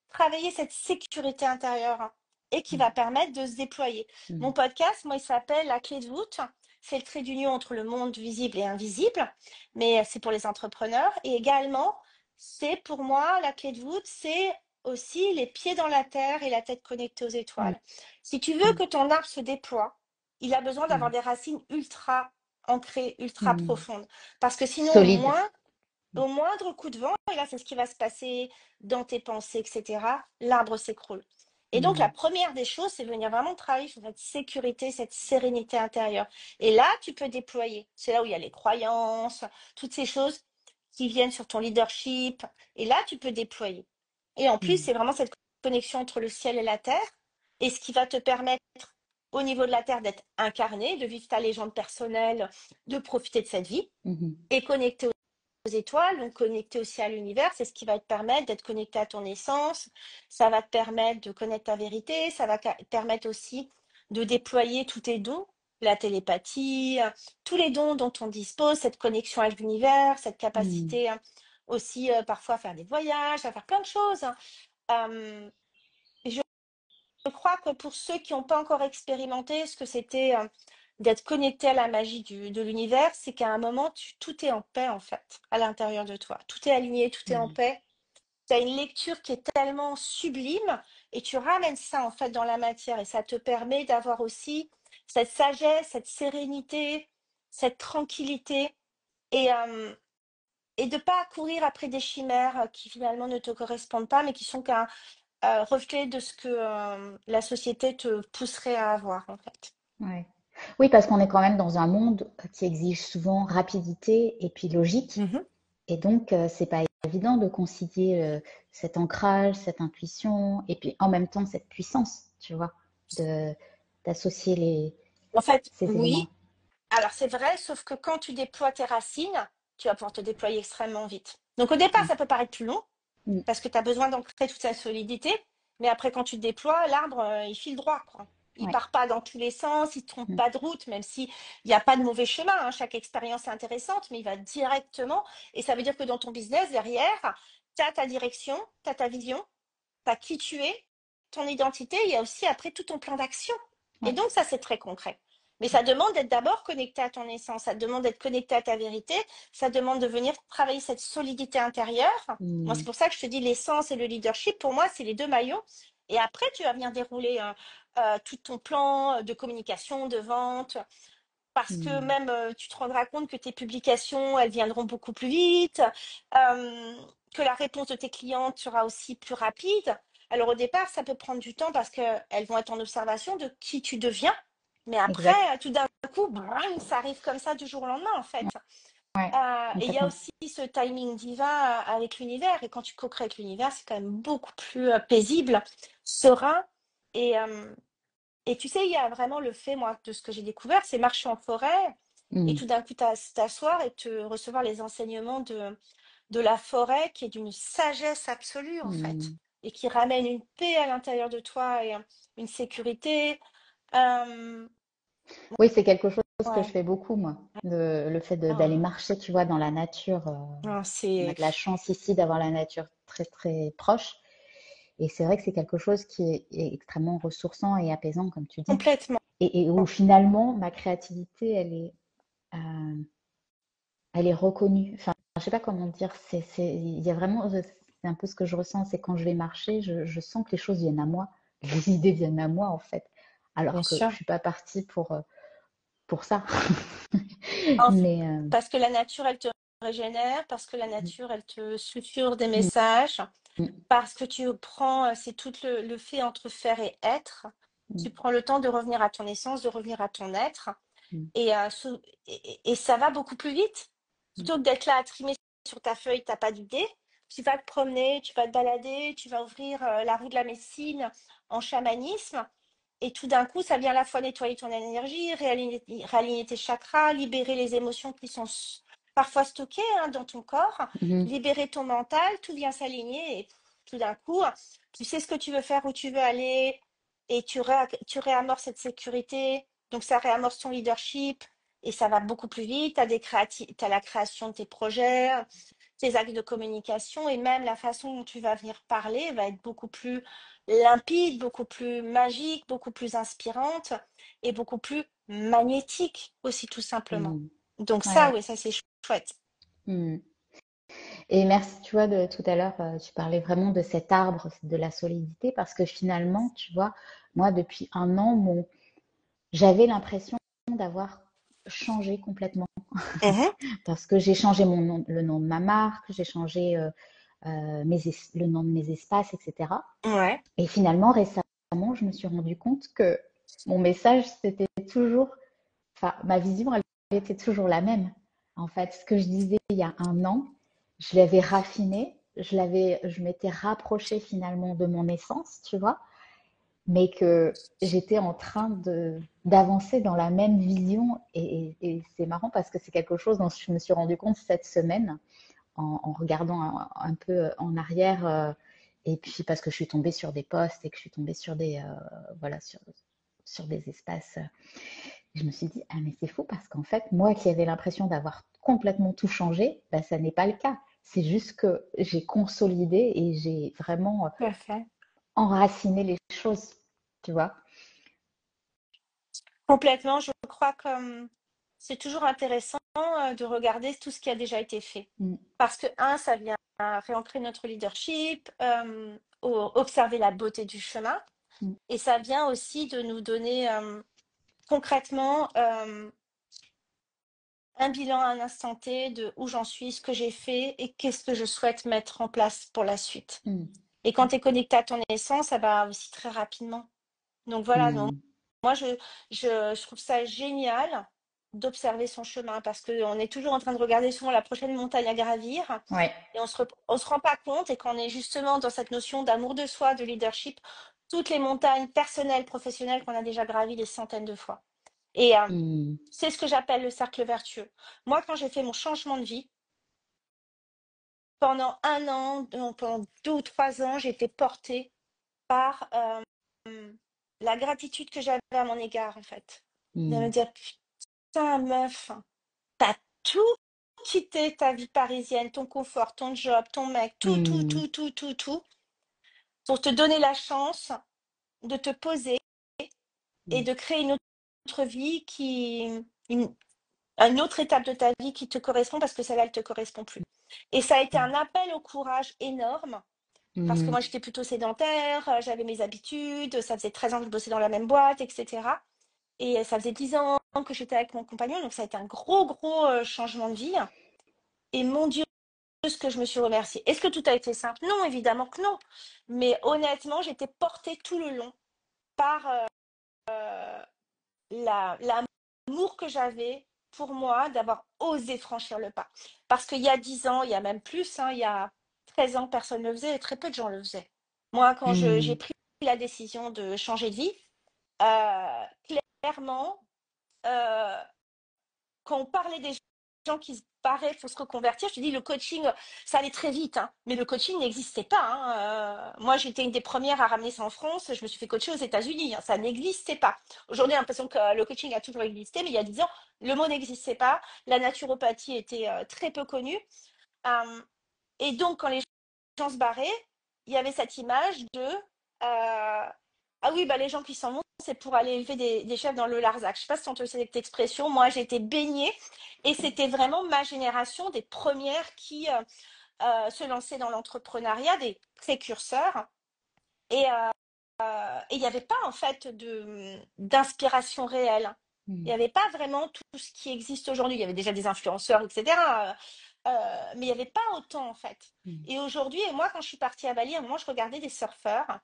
travailler cette sécurité intérieure et qui Mm. va permettre de se déployer. Mon Mm. podcast, moi, il s'appelle La clé de voûte. C'est le trait d'union entre le monde visible et invisible, mais c'est pour les entrepreneurs. Et également, c'est pour moi, la clé de voûte, c'est aussi les pieds dans la terre et la tête connectée aux Mm. étoiles. Si tu veux que ton arbre se déploie, il a besoin d'avoir Mm. des racines ultra ancrées, ultra Mm. profondes. Parce que sinon, Solide. au moindre coup de vent, et là c'est ce qui va se passer dans tes pensées, etc., l'arbre s'écroule. Et donc la Mm. première des choses, c'est venir vraiment travailler sur cette sécurité, cette sérénité intérieure. Et là, tu peux déployer. C'est là où il y a les croyances, toutes ces choses qui viennent sur ton leadership. Et là, tu peux déployer. Et en plus, Mm. c'est vraiment cette connexion entre le ciel et la terre. Et ce qui va te permettre, au niveau de la terre, d'être incarné, de vivre ta légende personnelle, de profiter de cette vie Mhm. et connecté aux étoiles, donc connecté aussi à l'univers, c'est ce qui va te permettre d'être connecté à ton essence, ça va te permettre de connaître ta vérité, ça va te permettre aussi de déployer tous tes dons, la télépathie, tous les dons dont on dispose, cette connexion avec l'univers, cette Mm. capacité aussi parfois à faire des voyages, à faire plein de choses. Euh, je je crois que pour ceux qui n'ont pas encore expérimenté ce que c'était d'être connecté à la magie de l'univers, c'est qu'à un moment, tout est en paix en fait, à l'intérieur de toi. Tout est aligné, tout est en Mm. paix. Tu as une lecture qui est tellement sublime et tu ramènes ça en fait dans la matière et ça te permet d'avoir aussi cette sagesse, cette sérénité, cette tranquillité et de pas courir après des chimères qui finalement ne te correspondent pas mais qui sont qu'un reflet de ce que la société te pousserait à avoir, en fait. Ouais. Oui, parce qu'on est quand même dans un monde qui exige souvent rapidité et puis logique. Mhm. Et donc, c'est pas évident de concilier cet ancrage, cette intuition, et puis en même temps cette puissance, tu vois, de d'associer En fait, ces éléments. oui. Alors, c'est vrai, sauf que quand tu déploies tes racines, tu vas pouvoir te déployer extrêmement vite. Donc, au départ, Mm. ça peut paraître plus long Mm. parce que tu as besoin d'ancrer toute sa solidité. Mais après, quand tu te déploies, l'arbre, il file droit, quoi. Il Ouais. part pas dans tous les sens, il ne trompe Mm. pas de route, même s'il n'y a pas de mauvais chemin, hein. Chaque expérience est intéressante, mais il va directement. Et ça veut dire que dans ton business, derrière, tu as ta direction, tu as ta vision, pas qui tu es, ton identité, il y a aussi après tout ton plan d'action. Et Ouais. donc ça, c'est très concret. Mais ça demande d'être d'abord connecté à ton essence, ça demande d'être connecté à ta vérité, ça demande de venir travailler cette solidité intérieure. Moi, c'est Mm. pour ça que je te dis l'essence et le leadership, pour moi, c'est les deux maillons. Et après, tu vas venir dérouler tout ton plan de communication, de vente, parce que Mm. même tu te rendras compte que tes publications, elles viendront beaucoup plus vite, euh, que la réponse de tes clientes sera aussi plus rapide. Alors au départ, ça peut prendre du temps parce qu'elles vont être en observation de qui tu deviens. Mais après, Exact. tout d'un coup, bram, ça arrive comme ça du jour au lendemain, en fait. Ouais. Et il y a Complètement. aussi ce timing divin avec l'univers. Et quand tu co-crées avec l'univers, c'est quand même beaucoup plus paisible, serein. Et, euh, et tu sais, il y a vraiment le fait, moi, de ce que j'ai découvert, c'est marcher en forêt et Mm. tout d'un coup t'asseoir et te recevoir les enseignements de la forêt qui est d'une sagesse absolue, en fait, Mm. et qui ramène une paix à l'intérieur de toi et une sécurité. Euh, Oui, c'est quelque chose. que je Ouais. fais beaucoup, moi. Le fait d'aller Ah, marcher, tu vois, dans la nature. non, On a c'est de la chance ici d'avoir la nature très, très proche. Et c'est vrai que c'est quelque chose qui est extrêmement ressourçant et apaisant, comme tu dis. complètement. Et où finalement, ma créativité, euh, elle est reconnue. Enfin, je sais pas comment dire. Il y a vraiment, c'est un peu ce que je ressens, c'est quand je vais marcher, je sens que les choses viennent à moi, les idées viennent à moi en fait, Bien alors que sûr. je suis pas partie pour ça. En f- Mais Parce que la nature, elle te régénère, parce que la mm, nature, elle te susurre des mm, messages, mm, parce que tu prends, c'est tout le fait entre faire et être. mm, Tu prends le temps de revenir à ton essence, de revenir à ton être. mm, Et ça va beaucoup plus vite. mm, Plutôt que d'être là à trimer sur ta feuille, t'as pas d'idée. Tu vas te promener, tu vas te balader, tu vas ouvrir la roue de la médecine en chamanisme. Et tout d'un coup, ça vient à la fois nettoyer ton énergie, réaligner tes chakras, libérer les émotions qui sont parfois stockées hein, dans ton corps, mm, libérer ton mental, tout vient s'aligner. Et tout d'un coup, tu sais ce que tu veux faire, où tu veux aller, et tu réamorces cette sécurité. Donc, ça réamorce ton leadership et ça va beaucoup plus vite. Tu as la création de tes projets, tes actes de communication et même la façon dont tu vas venir parler va être beaucoup plus limpide, beaucoup plus magique, beaucoup plus inspirante et beaucoup plus magnétique aussi, tout simplement. mm. Donc, ça, Ouais. oui, ça, c'est chouette. Mm. Et merci, tu vois, de tout à l'heure, tu parlais vraiment de cet arbre, de la solidité, parce que finalement, tu vois, moi, depuis un an, j'avais l'impression d'avoir changé complètement. Mhm. Parce que j'ai changé mon nom, le nom de ma marque, j'ai changé le nom de mes espaces, etc. Ouais, Et finalement, récemment, je me suis rendu compte que mon message, c'était toujours, enfin, ma vision, elle était toujours la même. En fait, ce que je disais il y a un an, je l'avais raffiné, je m'étais rapprochée finalement de mon essence, tu vois, mais que j'étais en train d'avancer dans la même vision. Et c'est marrant parce que c'est quelque chose dont je me suis rendu compte cette semaine en regardant un peu en arrière. Et puis parce que je suis tombée sur des posts et que je suis tombée sur voilà, sur des espaces. Je me suis dit, ah mais c'est fou parce qu'en fait, moi qui avais l'impression d'avoir complètement tout changé, ben, ça n'est pas le cas. C'est juste que j'ai consolidé et j'ai vraiment tout à fait. enraciné les choses, tu vois. Complètement, je crois que c'est toujours intéressant de regarder tout ce qui a déjà été fait. Mm, Parce que, un, ça vient réancrer notre leadership, observer la beauté du chemin, mm, et ça vient aussi de nous donner concrètement un bilan à un instant T de où j'en suis, ce que j'ai fait et qu'est-ce que je souhaite mettre en place pour la suite. mm, Et quand tu es connecté à ton essence, ça va aussi très rapidement. Donc voilà, donc, mm. moi je trouve ça génial d'observer son chemin parce qu'on est toujours en train de regarder souvent la prochaine montagne à gravir Ouais. et on se rend pas compte et qu'on est justement dans cette notion d'amour de soi, de leadership, toutes les montagnes personnelles, professionnelles qu'on a déjà gravies des centaines de fois. Et Mm, c'est ce que j'appelle le cercle vertueux. Moi, quand j'ai fait mon changement de vie, pendant un an, non, pendant 2 ou 3 ans, j'étais portée par la gratitude que j'avais à mon égard, en fait. De me mm, dire, putain, meuf, t'as tout quitté, ta vie parisienne, ton confort, ton job, ton mec, tout, tout, mm, tout, tout, tout, tout, pour te donner la chance de te poser et mm, de créer une autre vie une autre étape de ta vie qui te correspond parce que celle-là, elle te correspond plus. Et ça a été un appel au courage énorme parce que mm, moi, j'étais plutôt sédentaire, j'avais mes habitudes, ça faisait 13 ans que je bossais dans la même boîte, etc. Et ça faisait 10 ans que j'étais avec mon compagnon, donc ça a été un gros, gros changement de vie. Et mon Dieu, ce que je me suis remerciée. Est-ce que tout a été simple? Non, évidemment que non. Mais honnêtement, j'étais portée tout le long par l'amour que j'avais pour moi d'avoir osé franchir le pas. Parce qu'il y a 10 ans, il y a même plus, hein, il y a 13 ans, personne ne le faisait et très peu de gens le faisaient. Moi, quand j'ai mm, pris la décision de changer de vie, euh, clairement, euh, quand on parlait des gens qui se barraient pour se reconvertir. Je te dis, le coaching, ça allait très vite, hein, mais le coaching n'existait pas, hein. Moi, j'étais une des premières à ramener ça en France. Je me suis fait coacher aux États-Unis, hein, ça n'existait pas. Aujourd'hui, j'ai l'impression que le coaching a toujours existé, mais il y a 10 ans, le mot n'existait pas. La naturopathie était très peu connue. Euh, et donc, quand les gens se barraient, il y avait cette image de ah oui, bah, les gens qui s'en vont, c'est pour aller élever des chefs dans le Larzac. Je sais pas si on te sait cette expression. Moi, j'ai été baignée et c'était vraiment ma génération des premières qui se lançaient dans l'entrepreneuriat, des précurseurs. Et il n'y avait pas en fait d'inspiration réelle. Il n'y avait pas vraiment tout ce qui existe aujourd'hui. Il y avait déjà des influenceurs, etc. Mais il n'y avait pas autant en fait. Et aujourd'hui, et moi, quand je suis partie à Bali, à un moment, je regardais des surfeurs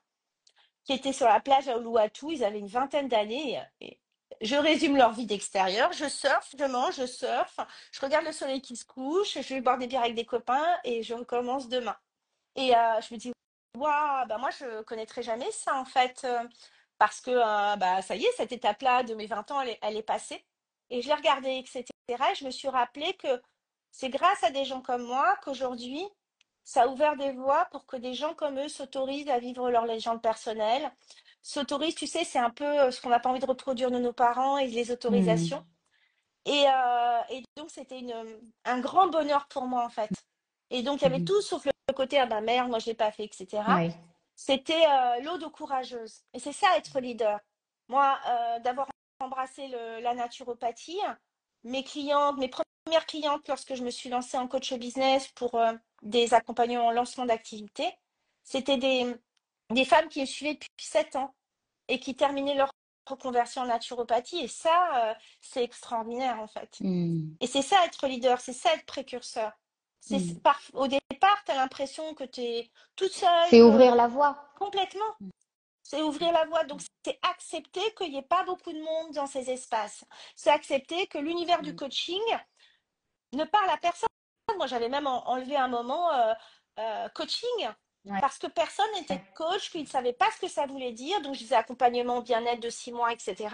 qui étaient sur la plage à Uluwatu. Ils avaient une vingtaine d'années. Et je résume leur vie d'extérieur. Je surfe, je mange, je surfe. Je regarde le soleil qui se couche. Je vais boire des bières avec des copains et je recommence demain. Et je me dis, waouh, bah moi, je connaîtrais jamais ça, en fait, parce que bah, ça y est, cette étape-là de mes 20 ans, elle est passée. Et je l'ai regardée, etc. Et je me suis rappelé que c'est grâce à des gens comme moi qu'aujourd'hui, ça a ouvert des voies pour que des gens comme eux s'autorisent à vivre leur légende personnelle. S'autorisent, tu sais, c'est un peu ce qu'on n'a pas envie de reproduire de nos parents et les autorisations. Et donc, c'était un grand bonheur pour moi, en fait. Et donc, il y avait tout sauf le côté, ah ben merde, moi, je l'ai pas fait, etc. Ouais. C'était l'ode aux courageuses. Et c'est ça, être leader. Moi, d'avoir embrassé la naturopathie, mes premières clientes, lorsque je me suis lancée en coach business pour des accompagnements en lancement d'activité, c'était des femmes qui me suivaient depuis 7 ans et qui terminaient leur reconversion en naturopathie. Et ça, c'est extraordinaire, en fait. Mm. Et c'est ça, être leader, c'est ça, être précurseur. Mm. Au départ, tu as l'impression que tu es toute seule, C'est que ouvrir la voie. complètement, c'est ouvrir la voie. Donc, c'est accepter qu'il n'y ait pas beaucoup de monde dans ces espaces. C'est accepter que l'univers du Mm. coaching ne parle à personne. Moi, j'avais même enlevé un moment coaching Ouais. parce que personne n'était coach, qu'ils ne savaient pas ce que ça voulait dire. Donc, je disais accompagnement bien-être de 6 mois, etc.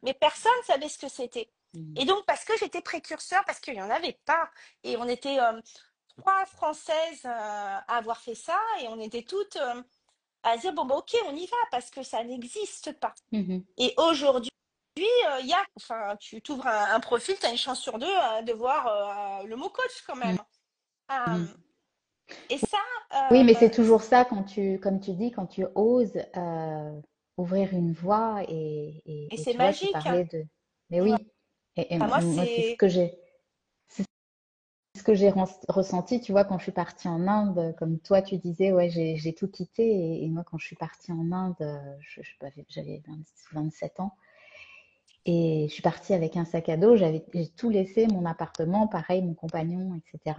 Mais personne ne savait ce que c'était. Mm. Et donc, parce que j'étais précurseur, parce qu'il n'y en avait pas. Et on était 3 Françaises à avoir fait ça. Et on était toutes à dire, bon, bah, ok, on y va, parce que ça n'existe pas. Mhm. Et aujourd'hui, enfin, tu t'ouvres un profil, tu as une chance sur deux de voir le mot coach quand même. Mhm. Euh, et ça, Oui, mais c'est toujours ça quand tu, comme tu dis, quand tu oses ouvrir une voie et et c'est tu vois, tu magique, hein. parlais de. Mais Ouais. oui, et Enfin, moi, moi, c'est. c'est ce que j'ai ressenti, tu vois, quand je suis partie en Inde, comme toi, tu disais, ouais, j'ai tout quitté. Et moi, quand je suis partie en Inde, j'avais 27 ans. Et je suis partie avec un sac à dos, j'ai tout laissé, mon appartement, pareil, mon compagnon, etc.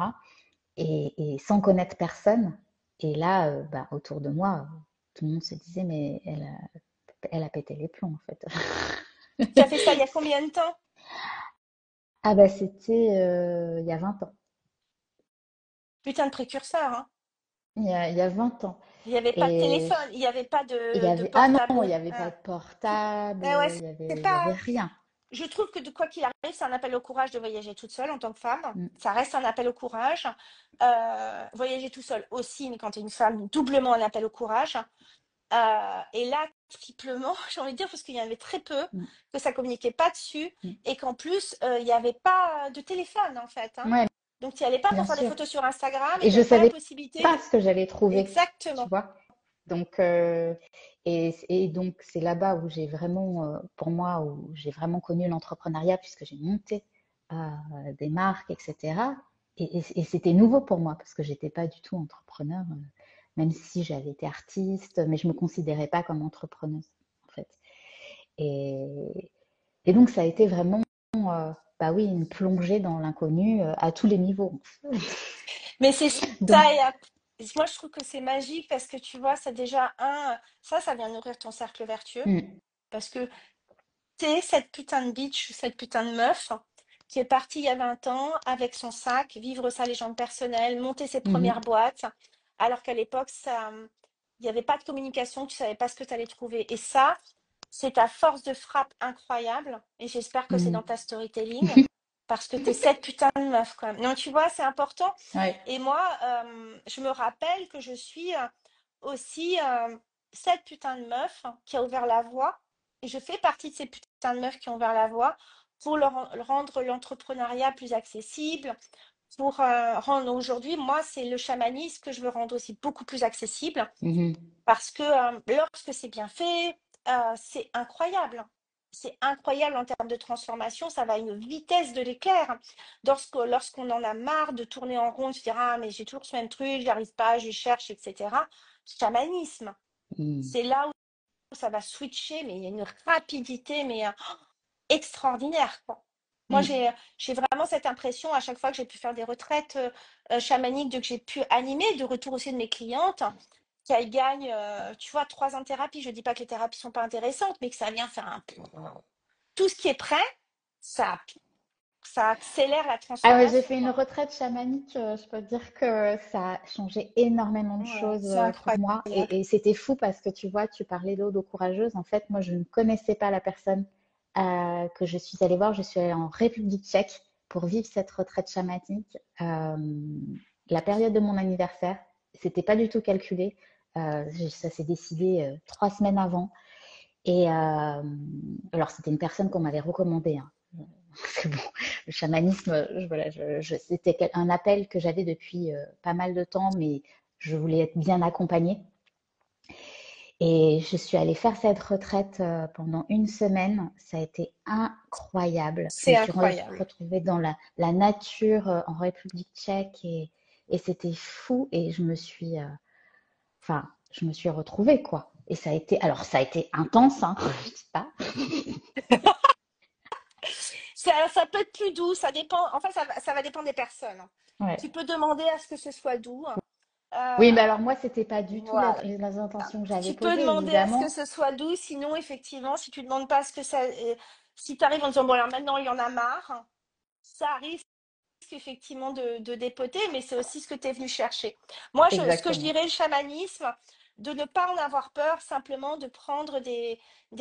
Et sans connaître personne. Et là, bah, autour de moi, tout le monde se disait, mais elle a pété les plombs, en fait. Tu as fait ça il y a combien de temps? Ah bah c'était il y a 20 ans. Putain de précurseur, hein. Il y a 20 ans. Il n'y avait pas de Et téléphone, il n'y avait pas il y de avait... Ah portable. non, il n'y avait pas Ah. de portable, Eh ouais, c'est il y avait pas. rien. Je trouve que de quoi qu'il arrive, c'est un appel au courage de voyager toute seule en tant que femme. Mm, Ça reste un appel au courage. Voyager tout seul aussi, mais quand tu es une femme, doublement un appel au courage. Et là, triplement, j'ai envie de dire, parce qu'il y en avait très peu, mm, que ça communiquait pas dessus, mm. et qu'en plus, il n'y avait pas de téléphone, en fait, hein. Ouais, Donc, tu n'y allais pas bien pour faire des sûr. photos sur Instagram, et Et tu je n'avais pas la savais possibilité pas de. ce que j'allais trouver, tu Exactement. vois. Donc, et donc, c'est là-bas où j'ai vraiment, pour moi, où j'ai vraiment connu l'entrepreneuriat, puisque j'ai monté des marques, etc. Et c'était nouveau pour moi, parce que j'étais pas du tout entrepreneur, même si j'avais été artiste, mais je me considérais pas comme entrepreneuse, en fait. Et, et donc, ça a été vraiment, bah oui, une plongée dans l'inconnu à tous les niveaux. Mais c'est Donc, ça, moi, je trouve que c'est magique parce que tu vois, c'est déjà ça vient nourrir ton cercle vertueux, mm, parce que t'es cette putain de bitch, cette putain de meuf qui est partie il y a 20 ans avec son sac, vivre sa légende personnelle, monter ses premières mhm, boîtes, alors qu'à l'époque, il n'y avait pas de communication, tu savais pas ce que tu allais trouver. Et ça, c'est ta force de frappe incroyable. Et j'espère que c'est mhm. dans ta storytelling. parce que t'es cette putain de meuf quand même. Non, tu vois, c'est important. Ouais. Et moi, je me rappelle que je suis aussi cette putain de meuf qui a ouvert la voie. Et je fais partie de ces putains de meufs qui ont ouvert la voie pour rendre l'entrepreneuriat plus accessible, pour rendre aujourd'hui, moi, c'est le chamanisme que je veux rendre aussi beaucoup plus accessible Mhm. parce que lorsque c'est bien fait, c'est incroyable. C'est incroyable en termes de transformation, ça va à une vitesse de l'éclair. Lorsqu'on en a marre de tourner en rond, de se dire ah mais j'ai toujours ce même truc, j'y arrive pas, je cherche, etc. Chamanisme, Mhm. c'est là où ça va switcher, mais il y a une rapidité, mais extraordinaire, quoi. Moi, Mhm. j'ai vraiment cette impression à chaque fois que j'ai pu faire des retraites chamaniques, que j'ai pu animer, de retour aussi de mes clientes, qu'elles gagnent, tu vois, 3 ans de thérapie. Je dis pas que les thérapies sont pas intéressantes, mais que ça vient faire un tout ce qui est prêt, ça, ça accélère la Ah ouais, j'ai transformation, fait une quoi. retraite chamanique. Je peux te dire que ça a changé énormément de Ouais, choses c'est pour moi. incroyable. Et c'était fou parce que tu vois, tu parlais d'eau courageuse. En fait, moi, je ne connaissais pas la personne que je suis allée voir. Je suis allée en République tchèque pour vivre cette retraite chamanique. La période de mon anniversaire, c'était pas du tout calculé. Ça s'est décidé 3 semaines avant. Et alors, c'était une personne qu'on m'avait recommandée, hein. C'est bon, le chamanisme, voilà, c'était un appel que j'avais depuis pas mal de temps, mais je voulais être bien accompagnée. Et je suis allée faire cette retraite pendant une semaine. Ça a été incroyable. Je me C'est suis incroyable. retrouvée dans la nature en République tchèque et c'était fou. Et enfin, je me suis retrouvée, quoi. Et alors ça a été intense, hein, je sais pas. Ça peut être plus doux, ça dépend. Enfin, ça va dépendre des personnes. Ouais. Tu peux demander à ce que ce soit doux. Oui, mais Euh, alors moi, c'était pas du tout voilà. les intentions que j'avais Tu peux posées, demander à ce que évidemment. ce soit doux, sinon, effectivement, si tu demandes pas à ce que ça. Si tu arrives en disant, bon, alors maintenant, il y en a marre, ça arrive effectivement de dépoter, mais c'est aussi ce que tu es venu chercher. Moi, ce que je Exactement. dirais, le chamanisme, de ne pas en avoir peur, simplement de prendre des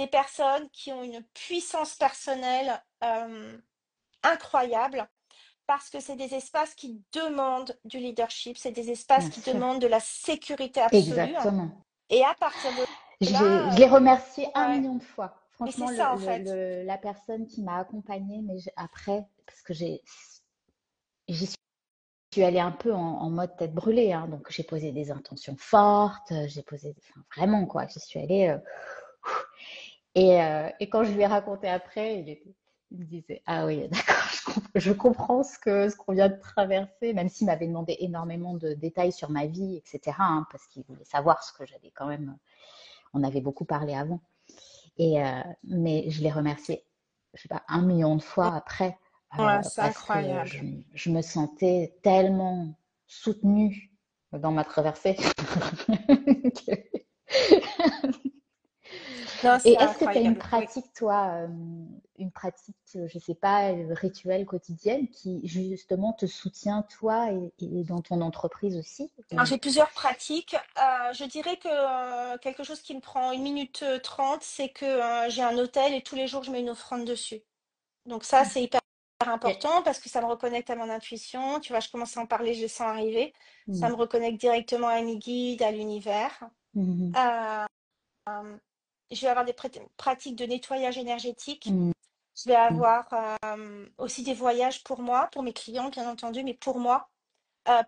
personnes qui ont une puissance personnelle incroyable, parce que c'est des espaces qui demandent du leadership, c'est des espaces Bien qui sûr. demandent de la sécurité absolue. Exactement. Et à partir de Je là, l'ai remercié un ouais, million de fois. mais c'est Franchement, ça en fait. la personne qui m'a accompagnée, mais après, parce que j'y suis allée un peu en mode tête brûlée, hein, donc j'ai posé des intentions fortes, enfin, vraiment quoi, j'y suis allée. Et quand je lui ai raconté après, il me disait, ah oui, d'accord, je comprends ce qu'on vient de traverser, même s'il m'avait demandé énormément de détails sur ma vie, etc., hein, parce qu'il voulait savoir ce que j'avais quand même. On avait beaucoup parlé avant. Mais je l'ai remercié, je sais pas, un million de fois après, Ouais, c'est parce que incroyable. je me sentais tellement soutenue dans ma traversée. Non, Et c'est est-ce que tu as une incroyable. Oui. pratique, toi, une pratique, je sais pas, rituelle quotidienne qui justement te soutient, toi, et dans ton entreprise aussi? Alors, j'ai plusieurs pratiques. Je dirais que quelque chose qui me prend 1 minute 30, c'est que j'ai un hôtel et tous les jours, je mets une offrande dessus. Donc ça, c'est hyper Ok. important parce que ça me reconnecte à mon intuition. Tu vois, je commence à en parler, je le sens arriver. Ça Mm. me reconnecte directement à mes guides, à l'univers. Mhm. Euh, je vais avoir des pratiques de nettoyage énergétique. Mm. Je vais avoir aussi des voyages pour moi, pour mes clients, bien entendu, mais pour moi,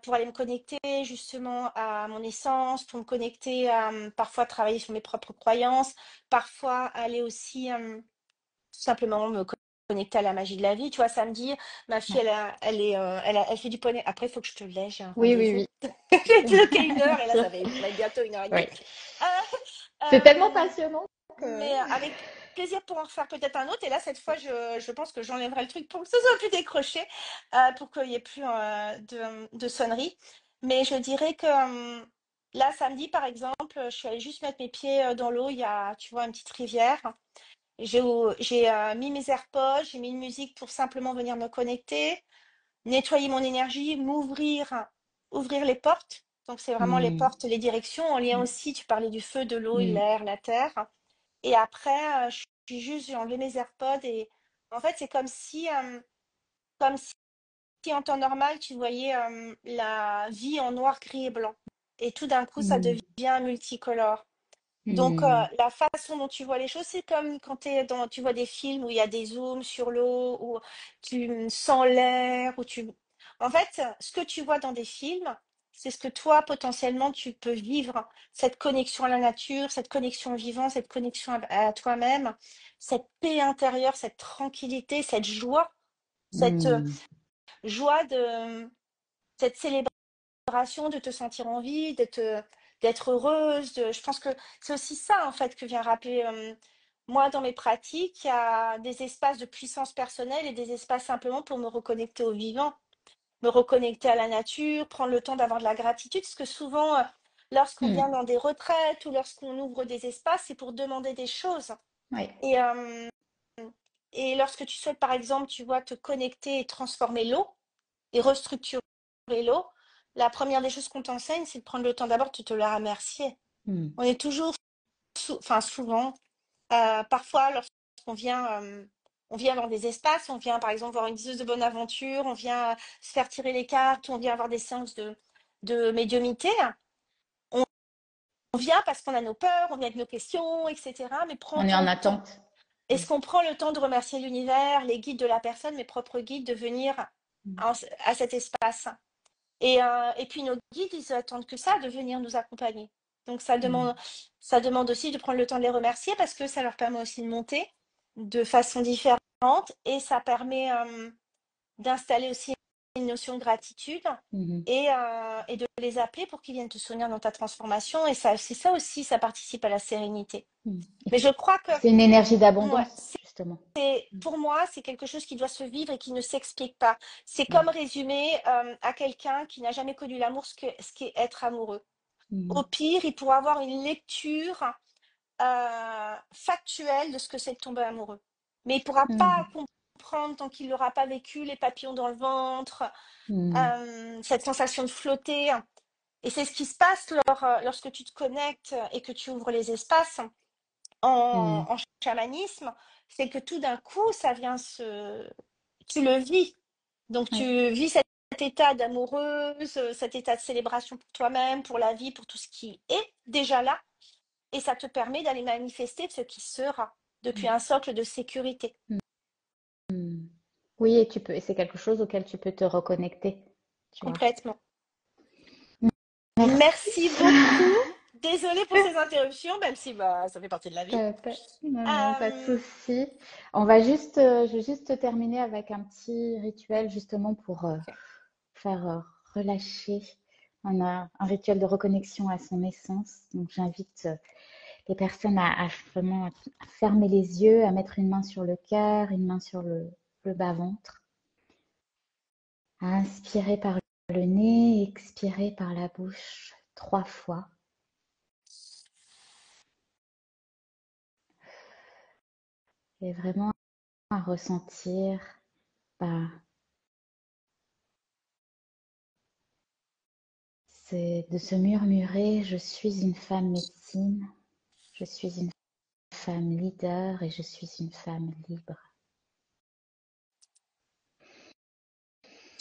pour aller me connecter justement à mon essence, pour me connecter à parfois travailler sur mes propres croyances, parfois aller aussi tout simplement me connecter à la magie de la vie. Tu vois, samedi, ma fille, Ouais. elle fait du poney. Après, il faut que je te laisse, j'ai un Oui, oui, rendez-vous. oui. J'ai bloqué une Bien heure et là, sûr. va être bientôt 1 heure et demie. Ouais. Euh, C'est tellement euh, passionnant que. mais avec plaisir pour en refaire peut-être un autre. Et là, cette fois, je pense que j'enlèverai le truc pour que ce soit plus décroché, pour qu'il n'y ait plus de sonnerie. Mais je dirais que là, samedi, par exemple, je suis allée juste mettre mes pieds dans l'eau. Il y a, tu vois, une petite rivière. J'ai mis mes AirPods, j'ai mis une musique pour simplement venir me connecter, nettoyer mon énergie, ouvrir les portes. Donc, c'est vraiment les Mm. portes, les directions. En lien aussi, tu parlais du feu, de l'eau, Mm. l'air, la terre. Et après, je suis juste, j'ai enlevé mes AirPods et en fait, c'est comme si comme si en temps normal, tu voyais la vie en noir, gris et blanc. Et tout d'un coup, ça Mm. devient multicolore. Donc, Mm. la façon dont tu vois les choses, c'est comme quand tu vois des films où il y a des zooms sur l'eau, où tu sens l'air, En fait, ce que tu vois dans des films, c'est ce que toi, potentiellement, tu peux vivre. Cette connexion à la nature, cette connexion au vivant, cette connexion à toi-même, cette paix intérieure, cette tranquillité, cette Mm. joie cette célébration de te sentir en vie, d'être heureuse. Je pense que c'est aussi ça, en fait, que vient rappeler. Moi, dans mes pratiques, il y a des espaces de puissance personnelle et des espaces simplement pour me reconnecter au vivant, me reconnecter à la nature, prendre le temps d'avoir de la gratitude. Parce que souvent, lorsqu'on vient Mm. dans des retraites ou lorsqu'on ouvre des espaces, c'est pour demander des choses. Ouais. Et, et lorsque tu souhaites, par exemple, tu vois, te connecter et transformer l'eau et restructurer l'eau, la première des choses qu'on t'enseigne, c'est de prendre le temps d'abord de te la remercier. Mm. On est toujours, enfin souvent, parfois on vient dans des espaces, on vient par exemple voir une diseuse de bonne aventure, on vient se faire tirer les cartes, on vient avoir des séances de médiumnité. On, on vient parce qu'on a nos peurs, on vient avec nos questions, etc. Mais On est en prend-on le temps? attente. Mm. Est-ce qu'on prend le temps de remercier l'univers, les guides de la personne, mes propres guides, de venir Mm. à cet espace? Et puis nos guides, ils attendent que ça, de venir nous accompagner. Donc Mm. ça demande aussi de prendre le temps de les remercier parce que ça leur permet aussi de monter de façon différente et ça permet d'installer aussi une notion de gratitude Mhm. et de les appeler pour qu'ils viennent te soutenir dans ta transformation. Et ça, c'est ça aussi, ça participe à la sérénité. Mm. Et Mais je crois que c'est une énergie ouais, d'abondance, justement. Mm. pour moi, c'est quelque chose qui doit se vivre et qui ne s'explique pas. C'est Mm. comme résumer à quelqu'un qui n'a jamais connu l'amour ce qu'est être amoureux. Au Mm. pire, il pourra avoir une lecture factuelle de ce que c'est de tomber amoureux. Mais il ne pourra pas Mm. comprendre tant qu'il n'aura pas vécu les papillons dans le ventre, Mm. cette sensation de flotter. Et c'est ce qui se passe lorsque tu te connectes et que tu ouvres les espaces Mm. en chamanisme, c'est que tout d'un coup, tu le vis. Donc Ouais. tu vis cet état d'amoureuse, cet état de célébration pour toi-même, pour la vie, pour tout ce qui est déjà là. Et ça te permet d'aller manifester ce qui sera depuis Mm. un socle de sécurité. Mm. Oui, et et c'est quelque chose auquel tu peux te reconnecter, tu vois. Complètement. Merci. Merci beaucoup. Désolée pour ces interruptions, même si bah, ça fait partie de la vie. Non, non, pas de Euh, souci. Je vais juste terminer avec un petit rituel justement pour ok. faire relâcher. On a un rituel de reconnexion à son essence. Donc j'invite les personnes à vraiment à fermer les yeux, à mettre une main sur le cœur, une main sur le bas-ventre, à inspirer par le nez, expirer par la bouche 3 fois. Et vraiment à ressentir bah, c'est de se murmurer, je suis une femme médecine, je suis une femme leader et je suis une femme libre.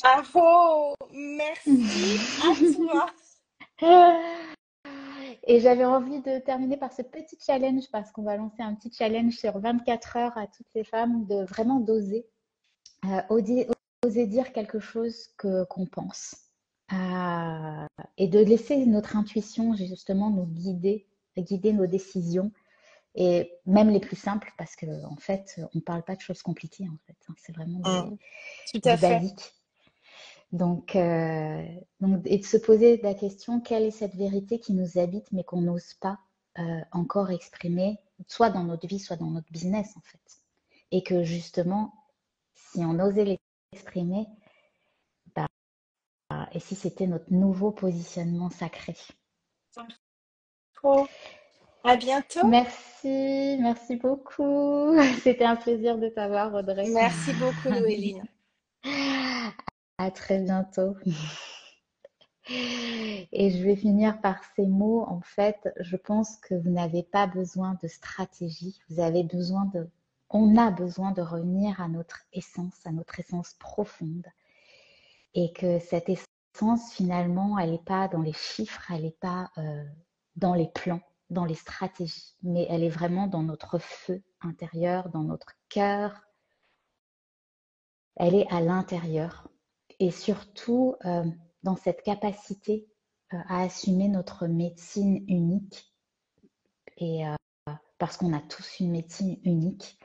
Bravo, merci à toi. Et j'avais envie de terminer par ce petit challenge parce qu'on va lancer un petit challenge sur 24 heures à toutes les femmes de vraiment oser dire quelque chose qu'on pense et de laisser notre intuition justement nous guider nos décisions et même les plus simples parce que en fait on parle pas de choses compliquées en fait, hein, c'est vraiment Tout à du fait. basique. Donc, et de se poser la question, quelle est cette vérité qui nous habite mais qu'on n'ose pas encore exprimer, soit dans notre vie, soit dans notre business en fait. Et que justement, si on osait l'exprimer, bah, et si c'était notre nouveau positionnement sacré. Trop. À bientôt. Merci beaucoup. C'était un plaisir de t'avoir, Audrey. Merci beaucoup, Noéline. À très bientôt. Et je vais finir par ces mots. En fait, je pense que vous n'avez pas besoin de stratégie. Vous avez besoin on a besoin de revenir à notre essence profonde. Et que cette essence, finalement, elle n'est pas dans les chiffres, elle n'est pas dans les plans, dans les stratégies, mais elle est vraiment dans notre feu intérieur, dans notre cœur. Elle est à l'intérieur. Et surtout, dans cette capacité à assumer notre médecine unique. Et parce qu'on a tous une médecine unique,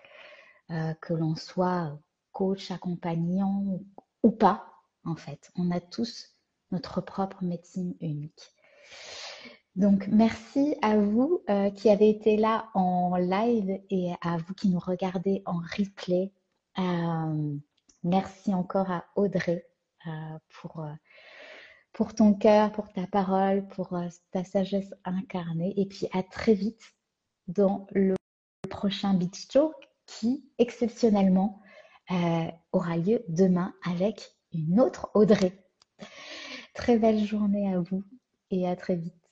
que l'on soit coach, accompagnant ou pas, en fait. On a tous notre propre médecine unique. Donc, merci à vous qui avez été là en live et à vous qui nous regardez en replay. Merci encore à Audrey pour ton cœur, pour ta parole, pour ta sagesse incarnée. Et puis, à très vite dans le prochain Beach Talk qui, exceptionnellement, aura lieu demain avec une autre Audrey. Très belle journée à vous et à très vite.